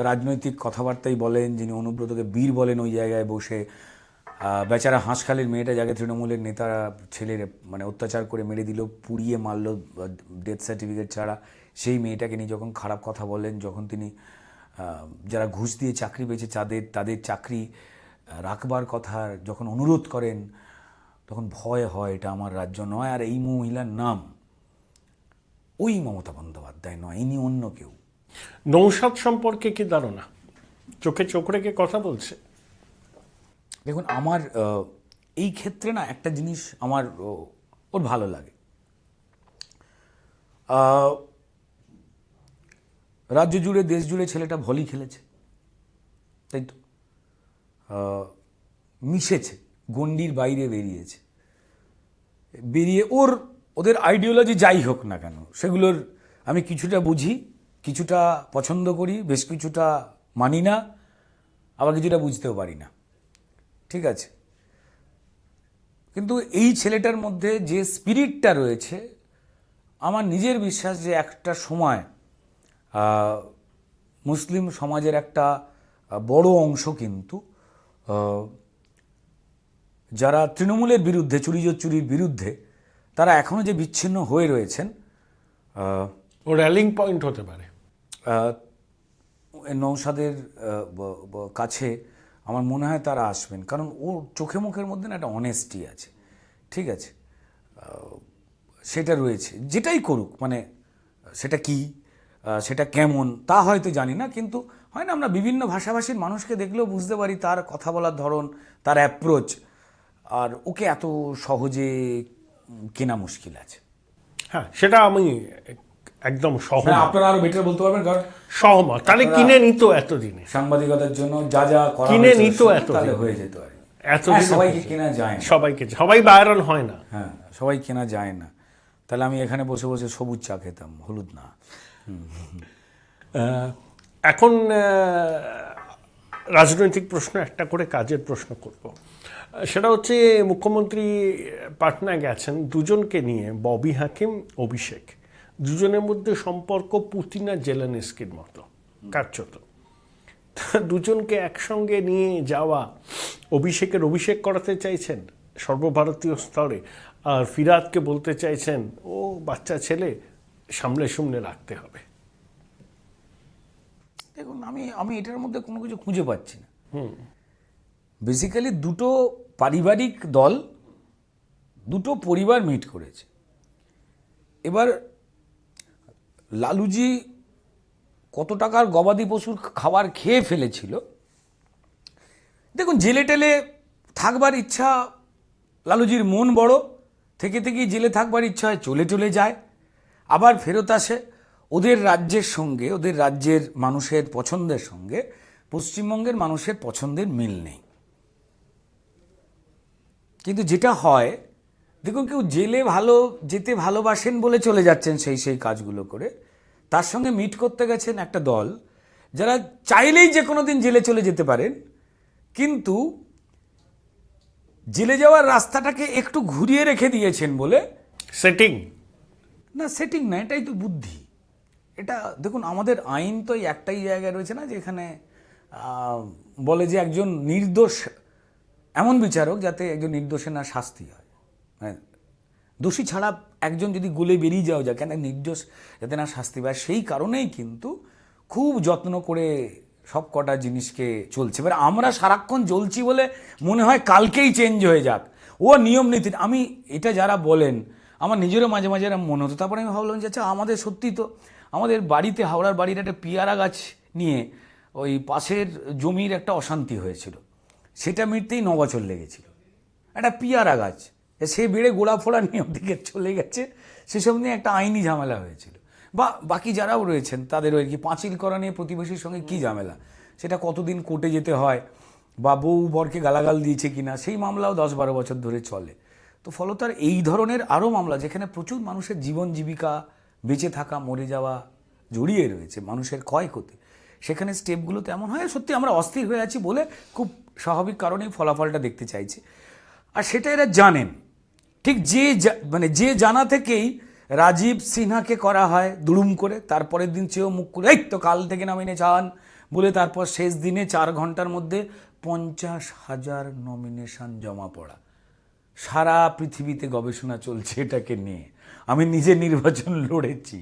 রাজনৈতিক কথাবার্তাই বলেন, যিনি অনুব্রতকে বীর বলেন ওই জায়গায় বসে, বেচারা হাঁসখালির মেয়েটা যাকে তৃণমূলের নেতারা ছেলের মানে অত্যাচার করে মেরে দিল, পুড়িয়ে মারল ডেথ সার্টিফিকেট ছাড়া, সেই মেয়েটাকে নিয়ে যখন খারাপ কথা বলেন, যখন তিনি যারা ঘুষ দিয়ে চাকরি পেয়েছে তাদের চাকরি রাখবার কথা যখন অনুরোধ করেন, তখন ভয় হয় এটা আমার রাজ্য নয়। আর এই মহিলার নাম ওই মমতা বন্দ্যোপাধ্যায় নয়, ইনি অন্য কেউ। নৌসাদ সম্পর্কে কি ধারণা? চোখে চোখ রেখে কথা বলছে। দেখুন, আমার এই ক্ষেত্রে না একটা জিনিস আমার ওর ভালো লাগে, রাজ্য জুড়ে দেশ জুড়ে ছেলেটা ভলি খেলেছে, তাই তো, মিশেছে, গণ্ডির বাইরে বেরিয়েছে, বেরিয়ে ওদের আইডিওলজি যাই হোক না কেন সেগুলোর আমি কিছুটা বুঝি, কিছুটা পছন্দ করি, বেশ কিছুটা মানি না, আবার কিছুটা বুঝতেও পারি না, ঠিক আছে। কিন্তু এই ছেলেটার মধ্যে যে স্পিরিটটা রয়েছে, আমার নিজের বিশ্বাস যে একটা সময় মুসলিম সমাজের একটা বড় অংশ কিন্তু যারা তৃণমূলের বিরুদ্ধে, চুরির বিরুদ্ধে, তারা এখনও যে বিচ্ছিন্ন হয়ে রয়েছেন, ও র্যালিং পয়েন্ট হতে পারে। নৌসাদের কাছে আমার মনে হয় তারা আসবেন, কারণ ওর চোখে মুখের মধ্যে না একটা অনেস্টি আছে, ঠিক আছে, সেটা রয়েছে। যেটাই করুক, মানে সেটা কি, সেটা কেমন তা হয়তো জানি না, কিন্তু হয় না আমরা বিভিন্ন ভাষাভাষীর মানুষকে দেখলেও বুঝতে পারি তার কথা বলার ধরন, তার অ্যাপ্রোচ, আর ওকে এত সহজে কেনা মুশকিল আছে। হ্যাঁ, সেটা আমি একদম সহমত। আপনারা আরো বেটার বলতে পারবেন, কারণ সহমত। তাহলে কিনে নিত এতদিনে, সাংবাদিকতার জন্য যা যা করা কিনে হয়েছে নিত তাহলে এতদিনে। হয়ে যেত আর কি। এতদিনে সবাইকে কেনা যায় না, সবাই ভাইরাল হয় না। হ্যাঁ সবাই কেনা যায় না। তাহলে আমি এখানে বসে বসে সবুজ চা খেতাম, হলুদ না। এখন রাজনৈতিক প্রশ্ন একটা করে কাজের প্রশ্ন করব। সেটা হচ্ছে মুখ্যমন্ত্রী পাটনা গেছেন দুজনকে নিয়ে, ববি হাকিম, অভিষেক, দুজনের মধ্যে সম্পর্ক পুতিন আর জেলেনস্কির মতো কার্যত। দুজনকে একসঙ্গে নিয়ে যাওয়া, অভিষেক করাতে চাইছেন সর্বভারতীয় স্তরে, আর ফিরাদকে বলতে চাইছেন ও বাচ্চা ছেলে, সামলে সামলে রাখতে হবে। দেখুন, আমি এটার মধ্যে কোনো কিছু খুঁজে পাচ্ছি না। বেসিক্যালি দুটো পারিবারিক দল, দুটো পরিবার মিট করেছে। এবার লালুজি কত টাকার গবাদি পশুর খাবার খেয়ে ফেলেছিল, দেখুন জেলে টেলে থাকবার ইচ্ছা, লালুজির মন বড়, থেকে থেকেই জেলে থাকবার ইচ্ছা হয়, চলে যায়, আবার ফেরত আসে। ওদের রাজ্যের সঙ্গে, ওদের রাজ্যের মানুষের পছন্দের সঙ্গে পশ্চিমবঙ্গের মানুষের পছন্দের মিল নেই। কিন্তু যেটা হয়, দেখুন কেউ জেলে যেতে ভালোবাসেন বলে চলে যাচ্ছেন সেই কাজগুলো করে, তার সঙ্গে মিট করতে গেছেন একটা দল যারা চাইলেই যে কোনো দিন জেলে চলে যেতে পারেন, কিন্তু জেলে যাওয়ার রাস্তাটাকে একটু ঘুরিয়ে রেখে দিয়েছেন বলে। সেটিং না, এটাই তো বুদ্ধি। এটা দেখুন, আমাদের আইন তো একটাই জায়গায় রয়েছে না, যে এখানে বলে যে একজন নির্দোষ এমন বিচারক যাতে একজন নির্দোষের না শাস্তি হয়, মানে দোষী ছাড়া একজন যদি গুলে বেরিয়ে যাওয়া যায়, কেন নির্দোষ যাতে না শাস্তি পায়, সেই কারণেই কিন্তু খুব যত্ন করে সব কটা জিনিসকে চলছে। এবার আমরা সারাক্ষণ জ্বলছি বলে মনে হয় কালকেই চেঞ্জ হয়ে যাক, ও নিয়ম নীতি। আমি এটা যারা বলেন, আমার নিজেরও মাঝে মাঝে এরকম মনে হতো। তারপরে আমি ভাবলাম যে আচ্ছা, আমাদের সত্যি তো আমাদের বাড়িতে, হাওড়ার বাড়ির একটা পিয়ারা গাছ নিয়ে ওই পাশের জমির একটা অশান্তি হয়েছিল, সেটা মিটতেই 9 বছর লেগেছিল। একটা পিয়ারা গাছ, সে বেড়ে গোড়া ফোড়া নিয়ে ওদিকে চলে গেছে, সেসব নিয়ে একটা আইনি ঝামেলা হয়েছিল। বা বাকি যারাও রয়েছেন তাদেরও আর কি, পাঁচিল করা নিয়ে প্রতিবেশীর সঙ্গে কী ঝামেলা, সেটা কতদিন কোর্টে যেতে হয়, বা বউ বরকে গালাগাল দিয়েছে কিনা, সেই মামলাও 10-12 বছর ধরে চলে। তো ফলত আর এই ধরনের আরও মামলা, যেখানে প্রচুর মানুষের জীবন জীবিকা, বেঁচে থাকা মরে যাওয়া জড়িয়ে রয়েছে, মানুষের ক্ষয়ক্ষতি, সেখানে স্টেপগুলো তেমন হয়। সত্যি আমরা অস্থির হয়ে আছি বলে খুব স্বাভাবিক কারণেই ফলাফলটা দেখতে চাইছি, আর সেটা এরা জানেন। ঠিক যে জানা থেকেই রাজীব সিনহাকে করা হয় দুড়ুম করে, তারপরের দিন চেয়েও মুখ করে এই তো কাল থেকে নমিনে চান বলে, তারপর শেষ দিনে 4 ঘন্টার মধ্যে 50,000 নমিনেশন জমা পড়া। সারা পৃথিবীতে গবেষণা চলছে এটাকে নিয়ে। আমি নিজে নির্বাচন লড়েছি,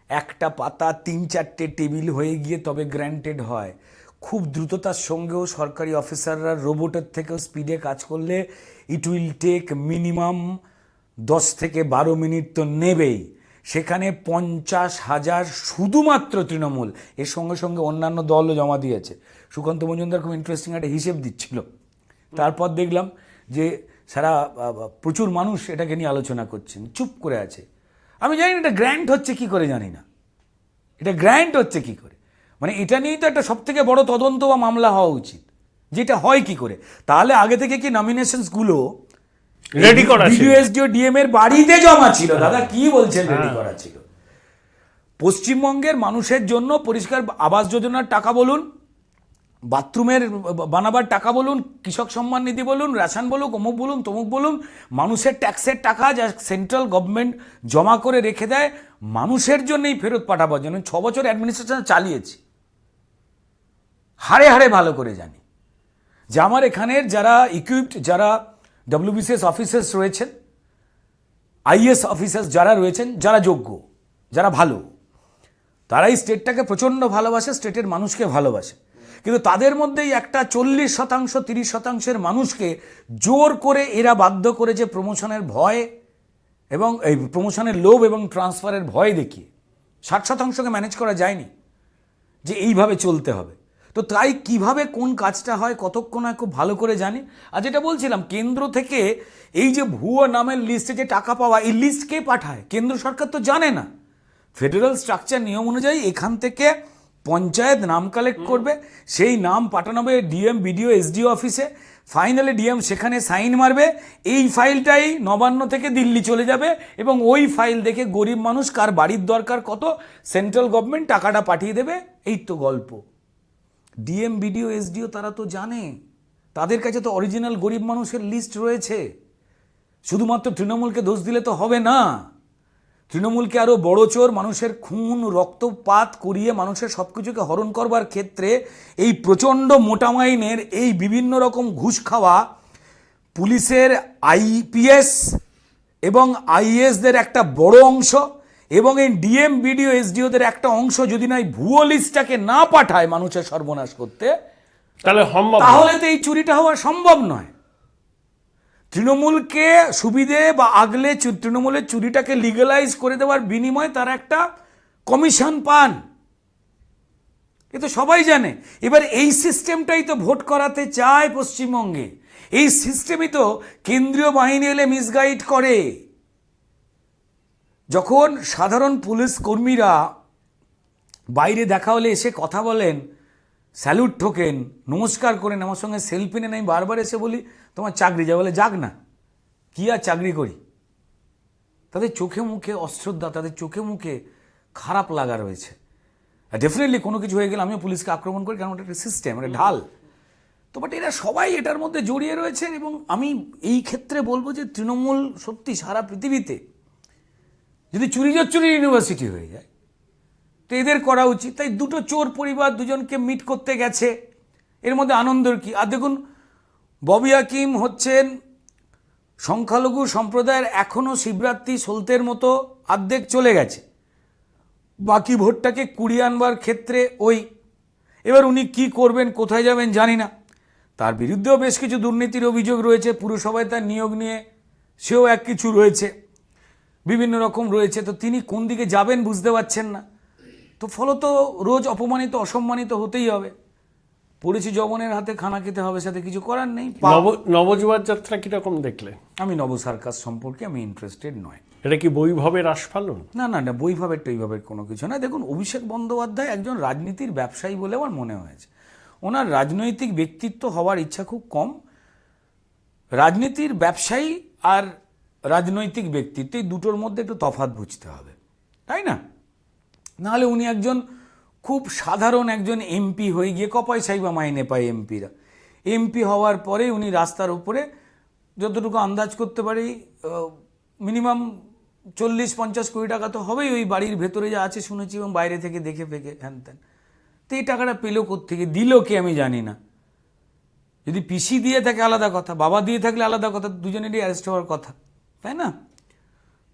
একটা পাতা 3-4টে টেবিল হয়ে গিয়ে তবে গ্র্যান্টেড হয়। খুব দ্রুততার সঙ্গেও সরকারি অফিসাররা রোবটের থেকেও স্পিডে কাজ করলে ইট উইল টেক মিনিমাম 10 থেকে 12 মিনিট তো নেবেই। সেখানে 50,000 শুধুমাত্র তৃণমূল, এর সঙ্গে সঙ্গে অন্যান্য দলও জমা দিয়েছে। সুকান্ত মজুমদার খুব ইন্টারেস্টিং একটা হিসেব দিচ্ছিল, তারপর দেখলাম যে সারা প্রচুর মানুষ এটাকে নিয়ে আলোচনা করছেন, চুপ করে আছে। আমি জানি না এটা গ্র্যান্ট হচ্ছে কি করে, জানি না এটা গ্র্যান্ট হচ্ছে কি করে, মানে এটা নিয়েই তো একটা সবথেকে বড় তদন্ত বা মামলা হওয়া উচিত, যেটা হয় কি করে। তাহলে আগে থেকে কি নমিনেশনসগুলো রেডি করা ছিল, বিডিও ডিএম এর বাড়িতে জমা ছিল? দাদা কি বলছেন, রেডি করা ছিল। পশ্চিমবঙ্গের মানুষের জন্য পরিষ্কার আবাস যোজনার টাকা বলুন, বাথরুমের বানাবার টাকা বলুন, কৃষক সম্মান নিধি বলুন, রেশন বলুন, অমুক বলুন, তমুক বলুন, মানুষের ট্যাক্সের টাকা যা সেন্ট্রাল গভর্নমেন্ট জমা করে রেখে দেয় মানুষের জন্যই ফেরত পাঠাবার জন্য। 6 বছর অ্যাডমিনিস্ট্রেশন চালিয়েছি, হাড়ে হাড়ে ভালো করে জানি যে আমার এখানের যারা ইকুইপড, যারা ডব্লিউবিসিএস অফিসার্স রয়েছেন, আইএস অফিসার্স যারা রয়েছেন, যারা যোগ্য, যারা ভালো, তারাই স্টেটটাকে প্রচণ্ড ভালোবাসে, স্টেটের মানুষকে ভালোবাসে, কিন্তু তাদের মধ্যেই একটা 40% 30%-এর মানুষকে জোর করে এরা বাধ্য করেছে প্রমোশনের ভয় এবং এই প্রমোশনের লোভ এবং ট্রান্সফারের ভয় দেখিয়ে। 60%কে ম্যানেজ করা যায়নি যে এইভাবে চলতে হবে। তো তাই কিভাবে কোন কাজটা হয় কতক্ষণ হয় খুব ভালো করে জানি। আর যেটা বলছিলাম, কেন্দ্র থেকে এই যে ভুয়ো নামের লিস্টে যে টাকা পাওয়া, এই লিস্ট কে পাঠায়? কেন্দ্র সরকার তো জানে না। ফেডারেল স্ট্রাকচার নিয়ম অনুযায়ী এখান থেকে পঞ্চায়েত নাম কালেক্ট করবে, সেই নাম পাঠানো হবে ডিএম, বিডিও, এসডিও অফিসে, ফাইনালি ডিএম সেখানে সাইন মারবে, এই ফাইলটাই নবান্ন থেকে দিল্লি চলে যাবে এবং ওই ফাইল দেখে গরিব মানুষ কার বাড়ির দরকার কত, সেন্ট্রাল গভর্নমেন্ট টাকাটা পাঠিয়ে দেবে। এই তো গল্প। ডিএম, বিডিও, এসডিও তারা তো জানে, তাদের কাছে তো অরিজিনাল গরিব মানুষের লিস্ট রয়েছে। শুধুমাত্র তৃণমূলকে দোষ দিলে তো হবে না। তৃণমূলকে আরও বড় চোর, মানুষের খুন রক্তপাত করিয়ে মানুষের সব কিছুকে হরণ করবার ক্ষেত্রে এই প্রচণ্ড মোটা মাইনের এই বিভিন্ন রকম ঘুষ খাওয়া পুলিশের আইপিএস এবং আইএসদের একটা বড় অংশ এবং এই ডিএম, বিডিও, এসডিওদের একটা অংশ যদি না এই ভুয়ো লিস্টটাকে না পাঠায় মানুষের সর্বনাশ করতে, তাহলে তো এই চুরিটা হওয়া সম্ভব নয়। তৃণমূলকে সুবিধে বা আগলে তৃণমূলের চুরিটাকে লিগালাইজ করে দেওয়ার বিনিময়ে তারা একটা কমিশন পান, এ তো সবাই জানে। এবার এই সিস্টেমটাই তো ভোট করাতে চায় পশ্চিমবঙ্গে, এই সিস্টেমই তো কেন্দ্রীয় বাহিনী এলে মিসগাইড করে। যখন সাধারণ পুলিশ কর্মীরা বাইরে দেখা হলে এসে কথা বলেন, স্যালুট ঠোকেন, নমস্কার করেন, আমার সঙ্গে সেলফি নেন, আমি বারবার এসে বলি তোমার চাকরি যা, বলে যাক না, কি আর চাকরি করি। তাদের চোখে মুখে অশ্রদ্ধা, তাদের চোখে মুখে খারাপ লাগা রয়েছে। ডেফিনেটলি কোনো কিছু হয়ে গেলে আমিও পুলিশকে আক্রমণ করি, কারণ ওটা একটা সিস্টেম, একটা ঢাল। তো বাট এরা সবাই এটার মধ্যে জড়িয়ে রয়েছে এবং আমি এই ক্ষেত্রে বলবো যে তৃণমূল সত্যি সারা পৃথিবীতে যদি চুরি ইউনিভার্সিটি হয়ে যায় তো এদের করা উচিত। তাই দুটো চোর পরিবার দুজনকে মিট করতে গেছে, এর মধ্যে আনন্দের কি? আর দেখুন, ববি হাকিম হচ্ছেন সংখ্যালঘু সম্প্রদায়ের এখনও শিবরাত্রি সলতের মতো অর্ধেক চলে গেছে, বাকি ভোটটাকে কুড়িয়ে আনবার ক্ষেত্রে এবার উনি কি করবেন, কোথায় যাবেন জানি না। তার বিরুদ্ধেও বেশ কিছু দুর্নীতির অভিযোগ রয়েছে, পুরসভায় তার নিয়োগ নিয়ে সেও এক কিছু রয়েছে, বিভিন্ন রকম রয়েছে। তো তিনি কোন দিকে যাবেন বুঝতে পারছেন না। তো ফলত রোজ অপমানিত অসম্মানিত হতেই হবে। পড়েছি যবনের হাতে, খানা খেতে হবে, সাথে কিছু করার নেই। নবযুবক যাত্রা কিরকম দেখলে? আমি নব সার্কাস সম্পর্কে আমি ইন্টারেস্টেড নয়। এটা কি বৈভবের আস্ফালন? না, বৈভাবের টৈভাবের কোনো কিছু না। দেখুন, অভিষেক বন্দ্যোপাধ্যায় একজন রাজনীতির ব্যবসায়ী বলে আমার মনে হয়েছে। ওনার রাজনৈতিক ব্যক্তিত্ব হওয়ার ইচ্ছা খুব কম। রাজনীতির ব্যবসায়ী আর রাজনৈতিক ব্যক্তিত্ব এই দুটোর মধ্যে একটু তফাৎ বুঝতে হবে, তাই না? নাহলে উনি একজন খুব সাধারণ একজন এমপি হয়ে গিয়ে কপয়সাই বা মাইনে পায় এমপিরা। এমপি হওয়ার পরে উনি রাস্তার উপরে যতটুকু আন্দাজ করতে পারি মিনিমাম 40-50 কোটি টাকা তো হবেই ওই বাড়ির ভেতরে যা আছে শুনেছি, এবং বাইরে থেকে দেখে ফেকে হ্যান ত্যান। তো এই টাকাটা পেলো কোত্থেকে, দিল কে আমি জানি না। যদি পিসি দিয়ে থাকে আলাদা কথা, বাবা দিয়ে থাকলে আলাদা কথা, দুজনেরই অ্যারেস্ট হওয়ার কথা, তাই না?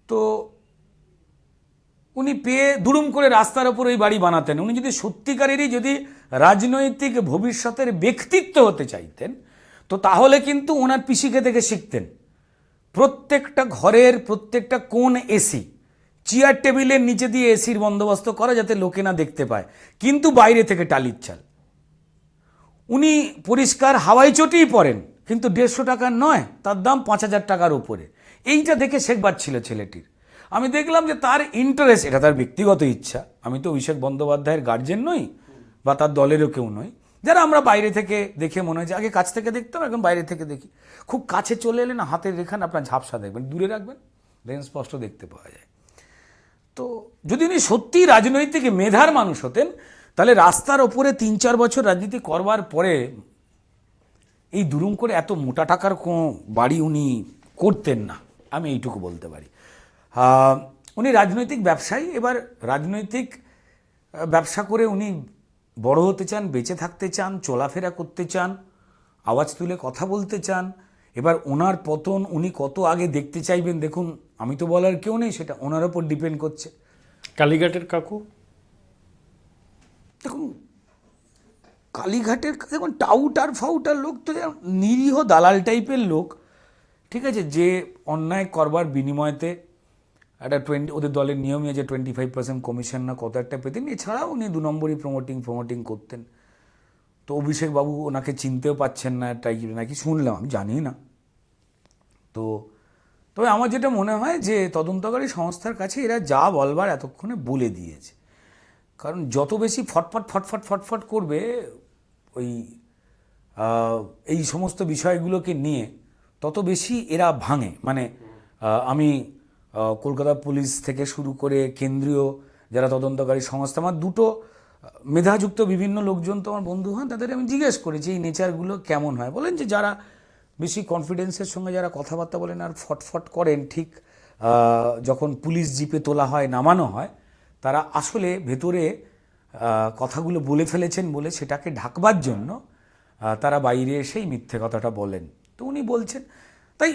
তো উনি পেয়ে দুরুম করে রাস্তার ওপর ওই বাড়ি বানাতেন। উনি যদি সত্যিকারেরই যদি রাজনৈতিক ভবিষ্যতের ব্যক্তিত্ব হতে চাইতেন তো তাহলে কিন্তু ওনার পিসিকে থেকে শিখতেন। প্রত্যেকটা ঘরের প্রত্যেকটা কোণ এসি, চেয়ার টেবিলের নিচে দিয়ে এসির বন্দোবস্ত করা যাতে লোকে না দেখতে পায়, কিন্তু বাইরে থেকে টালির চাল। উনি পরিষ্কার হাওয়াই চটিই পরেন, কিন্তু 150 টাকার নয়, তার দাম 5000 টাকার উপরে। এইটা দেখে শেখবার ছিল ছেলেটির। আমি দেখলাম যে তার ইন্টারেস্ট, এটা তার ব্যক্তিগত ইচ্ছা। আমি তো অভিষেক বন্দ্যোপাধ্যায়ের গার্জেন নই বা তার দলেরও কেউ নই, যারা আমরা বাইরে থেকে দেখে মনে হয় যে আগে কাছ থেকে দেখতাম, এখন বাইরে থেকে দেখি। খুব কাছে চলে এলে না হাতের রেখান আপনার ঝাপসা দেখবেন, দূরে রাখবেন দেখেন স্পষ্ট দেখতে পাওয়া যায়। তো যদি উনি সত্যিই রাজনৈতিক মেধার মানুষ হতেন তাহলে রাস্তার ওপরে 3-4 বছর রাজনীতি করবার পরে এই দুরুম করে এত মোটা টাকার কোনো বাড়ি উনি করতেন না, আমি এইটুকু বলতে পারি। উনি রাজনৈতিক ব্যবসায়ী, এবার রাজনৈতিক ব্যবসা করে উনি বড় হতে চান, বেঁচে থাকতে চান, চলাফেরা করতে চান, আওয়াজ তুলে কথা বলতে চান। এবার ওনার পতন উনি কত আগে দেখতে চাইবেন, দেখুন আমি তো বলার কেউ নেই, সেটা ওনার ওপর ডিপেন্ড করছে। কালীঘাটের কাকু দেখুন কালীঘাটের দেখুন টাউটার ফাউটার লোক তো নিরীহ দালাল টাইপের লোক, ঠিক আছে, যে অন্যায় করবার বিনিময়তে একটা ওদের দলের নিয়মই আছে 25% কমিশন না কত একটা পেতেন, এছাড়াও উনি 2 নম্বরই প্রমোটিং করতেন। তো অভিষেক বাবু ওনাকে চিনতেও পাচ্ছেন না তাই নাকি শুনলাম, আমি জানি না। তো তবে আমার যেটা মনে হয় যে তদন্তকারী সংস্থার কাছে এরা যা বলবার এতক্ষণে বলে দিয়েছে, কারণ যত বেশি ফটফট করবে ওই এই সমস্ত বিষয়গুলোকে নিয়ে তত বেশি এরা ভাঙে। মানে আমি কলকাতা পুলিশ থেকে শুরু করে কেন্দ্রীয় যারা তদন্তকারী সংস্থা, আমার দুটো মেধাযুক্ত বিভিন্ন লোকজন তো আমার বন্ধু হন, তাদের আমি জিজ্ঞেস করেছি এই নেচারগুলো কেমন হয়। বলেন যে যারা বেশি কনফিডেন্সের সঙ্গে যারা কথাবার্তা বলেন আর ফটফট করেন, ঠিক যখন পুলিশ জিপে তোলা হয় নামানো হয়, তারা আসলে ভেতরে কথাগুলো বলে ফেলেছেন বলে সেটাকে ঢাকবার জন্য তারা বাইরে এসেই মিথ্যে কথাটা বলেন। তো উনি বলছেন, তাই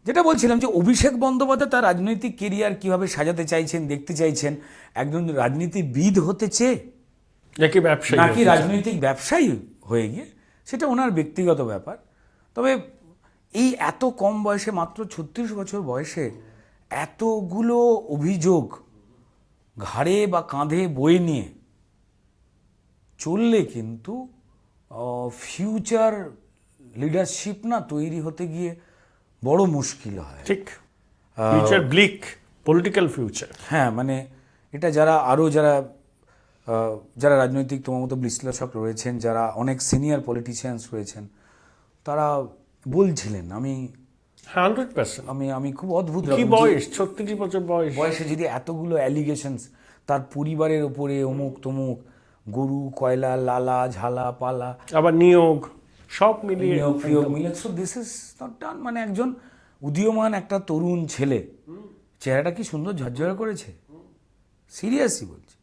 যেটা বলছিলাম যে অভিষেক বন্দ্যোপাধ্যায় তার রাজনৈতিক কেরিয়ার কীভাবে সাজাতে চাইছেন, দেখতে চাইছেন, একজন রাজনীতিবিদ হতে চেয়ে নাকি রাজনৈতিক ব্যবসায়ী হয়ে গিয়ে, সেটা ওনার ব্যক্তিগত ব্যাপার। তবে এই এত কম বয়সে, মাত্র 36 বছর বয়সে এতগুলো অভিযোগ ঘাড়ে বা কাঁধে বয়ে নিয়ে চললে কিন্তু ফিউচার লিডারশিপ না তৈরি হতে গিয়ে বড় মুশকিল হয়। ঠিক, ফিউচার ব্লিক, পলিটিক্যাল ফিউচার। হ্যাঁ, মানে এটা যারা আরও যারা রাজনৈতিক তোমার মতো বিশ্লেষক রয়েছেন, যারা অনেক সিনিয়র পলিটিশিয়ানস রয়েছেন, তারা বলছিলেন, 100% আমি খুব অদ্ভুত কি বয়স, 36 বছর বয়সে যদি এতগুলো অ্যালিগেশনস, তার পরিবারের ওপরে অমুক তমুক, গরু কয়লা লালা ঝালা পালা, আবার নিয়োগ, সব মিলিয়ে so this is not done. মানে একজন উদীয়মান একটা তরুণ ছেলে, চেহারাটা কি সুন্দর ঝরঝরে করেছে, সিরিয়াসলি বলছি,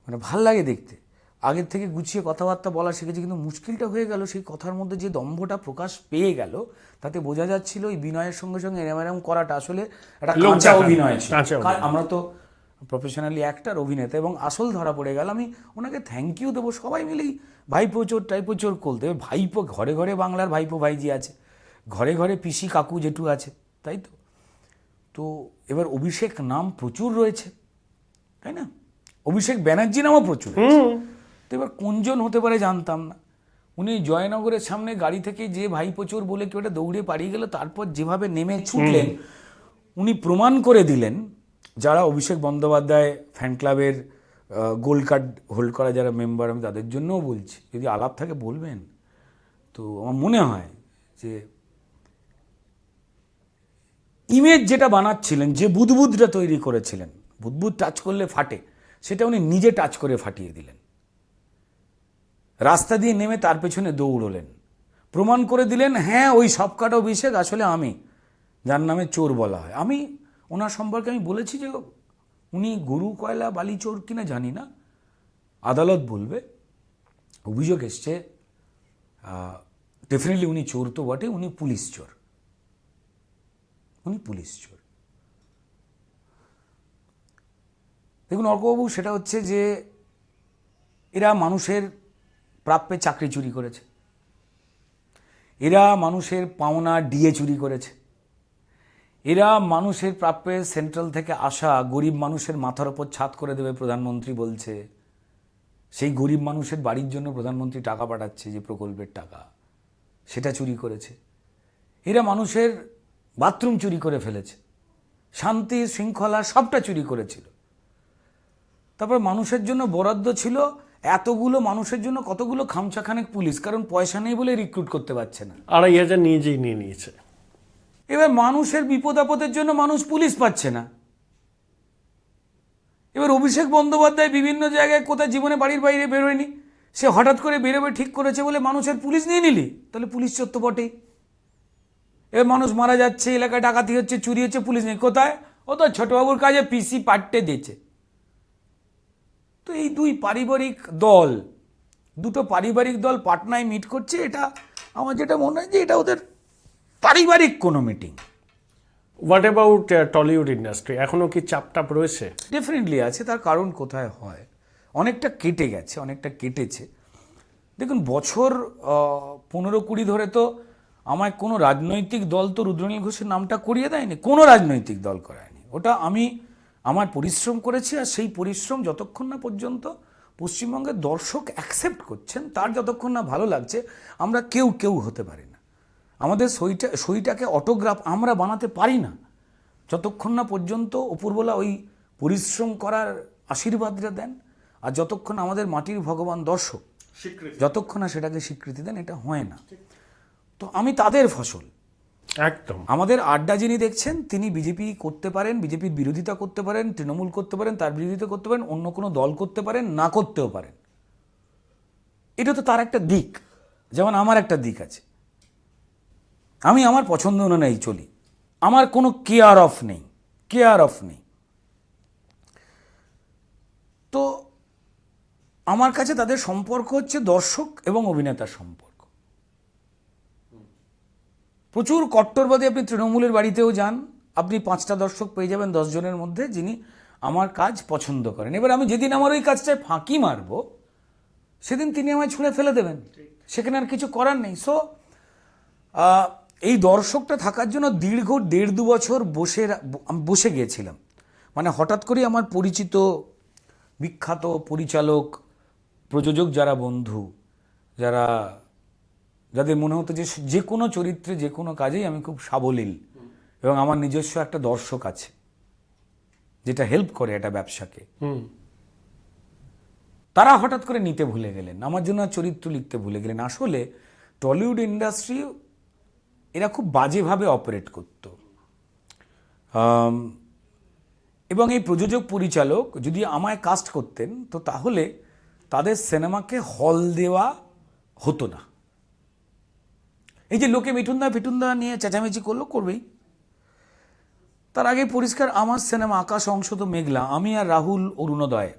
মানে ভাল লাগে দেখতে। আগের থেকে গুছিয়ে কথাবার্তা বলা শিখেছে, কিন্তু মুশকিলটা হয়ে গেল সেই কথার মধ্যে যে দম্ভটা প্রকাশ পেয়ে গেল, তাতে বোঝা যাচ্ছিল এই বিনয়ের সঙ্গে সঙ্গে এরম করাটা আসলে একটা কাঁচা অভিনয় ছিল। আমরা তো প্রফেশনালি অ্যাক্টর, অভিনেতা, এবং আসল ধরা পড়ে গেল। আমি ওনাকে থ্যাংক ইউ দেবো, সবাই মিলেই ভাইপো চোর টাইপো চোর করতে। ভাইপো ঘরে ঘরে বাংলার ভাইপো ভাইজি আছে, ঘরে ঘরে পিসি কাকু জেঠু আছে, তাই তো। তো এবার অভিষেক নাম প্রচুর রয়েছে, তাই না, অভিষেক ব্যানার্জি নামও প্রচুর। তো এবার কোনজন হতে পারে জানতাম না। উনি জয়নগরের সামনে গাড়ি থেকে যে ভাইপো চোর বলে কেউ একটা দৌড়ে পালিয়ে গেল, তারপর যেভাবে নেমে ছুটলেন, উনি প্রমাণ করে দিলেন। যারা অভিষেক বন্দ্যোপাধ্যায় ফ্যান ক্লাবের গোল্ড কার্ড হোল্ড করা যারা মেম্বার, আমি তাদের জন্যও বলছি, যদি আলাপ থাকে বলবেন। তো আমার মনে হয় যে ইমেজ যেটা বানাচ্ছিলেন, যে বুদবুদটা তৈরি করেছিলেন, বুদবুদ টাচ করলে ফাটে, সেটা উনি নিজে টাচ করে ফাটিয়ে দিলেন। রাস্তা দিয়ে নেমে তার পেছনে দৌড়লেন, প্রমাণ করে দিলেন, হ্যাঁ ওই সবকাটা অভিষেক আসলে আমি, যার নামে চোর বলা হয়। আমি ওনার সম্পর্কে আমি বলেছি যে উনি গরু কয়লা বালি চোর কিনা জানি না, আদালত বলবে। অভিযোগ এসছে ডেফিনেটলি উনি চোর তো বটে, উনি পুলিশ চোর, উনি পুলিশ চোর। দেখুন অর্কবাবু, সেটা হচ্ছে যে এরা মানুষের প্রাপ্যে চাকরি চুরি করেছে, এরা মানুষের পাওনা ডিএ চুরি করেছে, এরা মানুষের প্রাপ্যে সেন্ট্রাল থেকে আসা গরিব মানুষের মাথার ওপর ছাদ করে দেবে প্রধানমন্ত্রী বলছে, সেই গরিব মানুষের বাড়ির জন্য প্রধানমন্ত্রী টাকা পাঠাচ্ছে, যে প্রকল্পের টাকা, সেটা চুরি করেছে। এরা মানুষের বাথরুম চুরি করে ফেলেছে, শান্তি শৃঙ্খলা সবটা চুরি করেছিল। তারপর মানুষের জন্য বরাদ্দ ছিল এতগুলো মানুষের জন্য কতগুলো খামচাখানেক পুলিশ, কারণ পয়সা নেই বলে রিক্রুট করতে পারছে না, 2,500 নিজেই নিয়ে নিয়েছে। এবার মানুষের বিপদ আপদের জন্য মানুষ পুলিশ পাচ্ছে না। এবার অভিষেক বন্দ্যোপাধ্যায় বিভিন্ন জায়গায় কোথায় জীবনে বাড়ির বাইরে বেরোয়নি, সে হঠাৎ করে বেরোবে ঠিক করেছে বলে মানুষের পুলিশ নিয়ে নিলি, তাহলে পুলিশ চোর তো বটেই। এবার মানুষ মারা যাচ্ছে, এলাকায় ডাকাতি হচ্ছে, চুরি হচ্ছে, পুলিশ নেই, কোথায়? ও তো ছোটবাবুর কাজে পিসি পাট্টে দিয়েছে। তো এই দুটো পারিবারিক দল পাটনায় মিট করছে, এটা আমার যেটা মনে হয় যে এটা ওদের পারিবারিক কোনো meeting. What about Tollywood industry, এখনও কি চাপটাপ রয়েছে? ডেফিনেটলি আছে, তার কারণ কোথায় হয়, অনেকটা কেটে গেছে, অনেকটা কেটেছে। দেখুন, বছর 15-20 ধরে তো আমায় কোনো রাজনৈতিক দল তো রুদ্রনীল ঘোষের নামটা করিয়ে দেয়নি, কোনো রাজনৈতিক দল করায়নি। ওটা আমি আমার পরিশ্রম করেছি, আর সেই পরিশ্রম যতক্ষণ না পর্যন্ত পশ্চিমবঙ্গের দর্শক অ্যাকসেপ্ট করছেন, তার যতক্ষণ না ভালো লাগছে, আমরা কেউ কেউ হতে পারি না। আমাদের সইটাকে অটোগ্রাফ আমরা বানাতে পারি না যতক্ষণ না পর্যন্ত উপরওয়ালা ওই পরিশ্রম করার আশীর্বাদটা দেন, আর যতক্ষণ আমাদের মাটির ভগবান দর্শক যতক্ষণ না সেটাকে স্বীকৃতি দেন, এটা হয় না। তো আমি তাদের ফসল। একদম। আমাদের আড্ডা যিনি দেখছেন, তিনি বিজেপি করতে পারেন, বিজেপির বিরোধিতা করতে পারেন, তৃণমূল করতে পারেন, তার বিরোধিতা করতে পারেন, অন্য কোনো দল করতে পারেন, না করতেও পারেন। এটা তো তার একটা দিক, যেমন আমার একটা দিক আছে। আমি আমার পছন্দ অনুযায়ী চলি, আমার কোনো কেয়ার অফ নেই। তো আমার কাছে তাদের সম্পর্ক হচ্ছে দর্শক এবং অভিনেতার সম্পর্ক। প্রচুর কট্টরবাদী, আপনি তৃণমূলের বাড়িতেও যান, আপনি 5টা দর্শক পেয়ে যাবেন 10 জনের মধ্যে যিনি আমার কাজ পছন্দ করেন। এবার আমি যেদিন আমার ওই কাজটায় ফাঁকি মারব, সেদিন তিনি আমায় ছুঁড়ে ফেলে দেবেন, সেখানে আর কিছু করার নেই। সো এই দর্শকটা থাকার জন্য দীর্ঘ 1.5-2 বছর বসে গিয়েছিলাম। মানে হঠাৎ করেই আমার পরিচিত বিখ্যাত পরিচালক, প্রযোজক যারা বন্ধু, যাদের মনে হতো যে কোনো চরিত্রে, যে কোনো কাজেই আমি খুব সাবলীল এবং আমার নিজস্ব একটা দর্শক আছে যেটা হেল্প করে এটা ব্যবসাকে, তারা হঠাৎ করে নিতে ভুলে গেলেন, আমার জন্য চরিত্র লিখতে ভুলে গেলেন। আসলে টলিউড ইন্ডাস্ট্রি এরা খুব বাজেভাবে অপারেট করত, এবং এই প্রযোজক পরিচালক যদি আমায় কাস্ট করতেন, তো তাহলে তাদের সিনেমাকে হল দেওয়া হতো না। এই যে লোকে মিঠুনদা নিয়ে চেঁচামেচি করবেই, তার আগে পরিষ্কার আমার সিনেমা আকাশ অংশত মেঘলা, আমি আর রাহুল অরুণোদয়,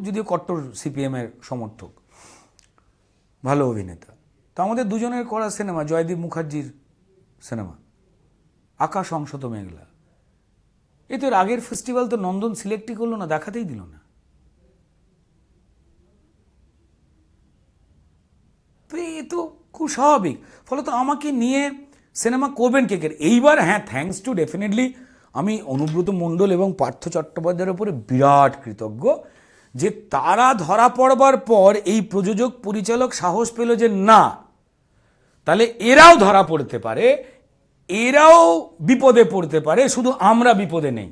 যদিও কট্টর সিপিএমের সমর্থক, ভালো অভিনেতা, তো আমাদের দুজনের করা সিনেমা, জয়দীপ মুখার্জির সিনেমা আকাশ অংশত মেঘলা, এ তো আগের ফেস্টিভ্যাল তো নন্দন সিলেক্টই করলো না, দেখাতেই দিল না। তো এ তো খুব স্বাভাবিক। ফলত আমাকে নিয়ে সিনেমা করবেন কে? এইবার হ্যাঁ, থ্যাঙ্কস টু ডেফিনেটলি আমি অনুব্রত মণ্ডল এবং পার্থ চট্টোপাধ্যায়ের উপরে বিরাট কৃতজ্ঞ, যে তারা ধরা পড়বার পর এই প্রযোজক পরিচালক সাহস পেল যে না, তাহলে এরাও ধরা পড়তে পারে, এরাও বিপদে পড়তে পারে, শুধু আমরা বিপদে নেই।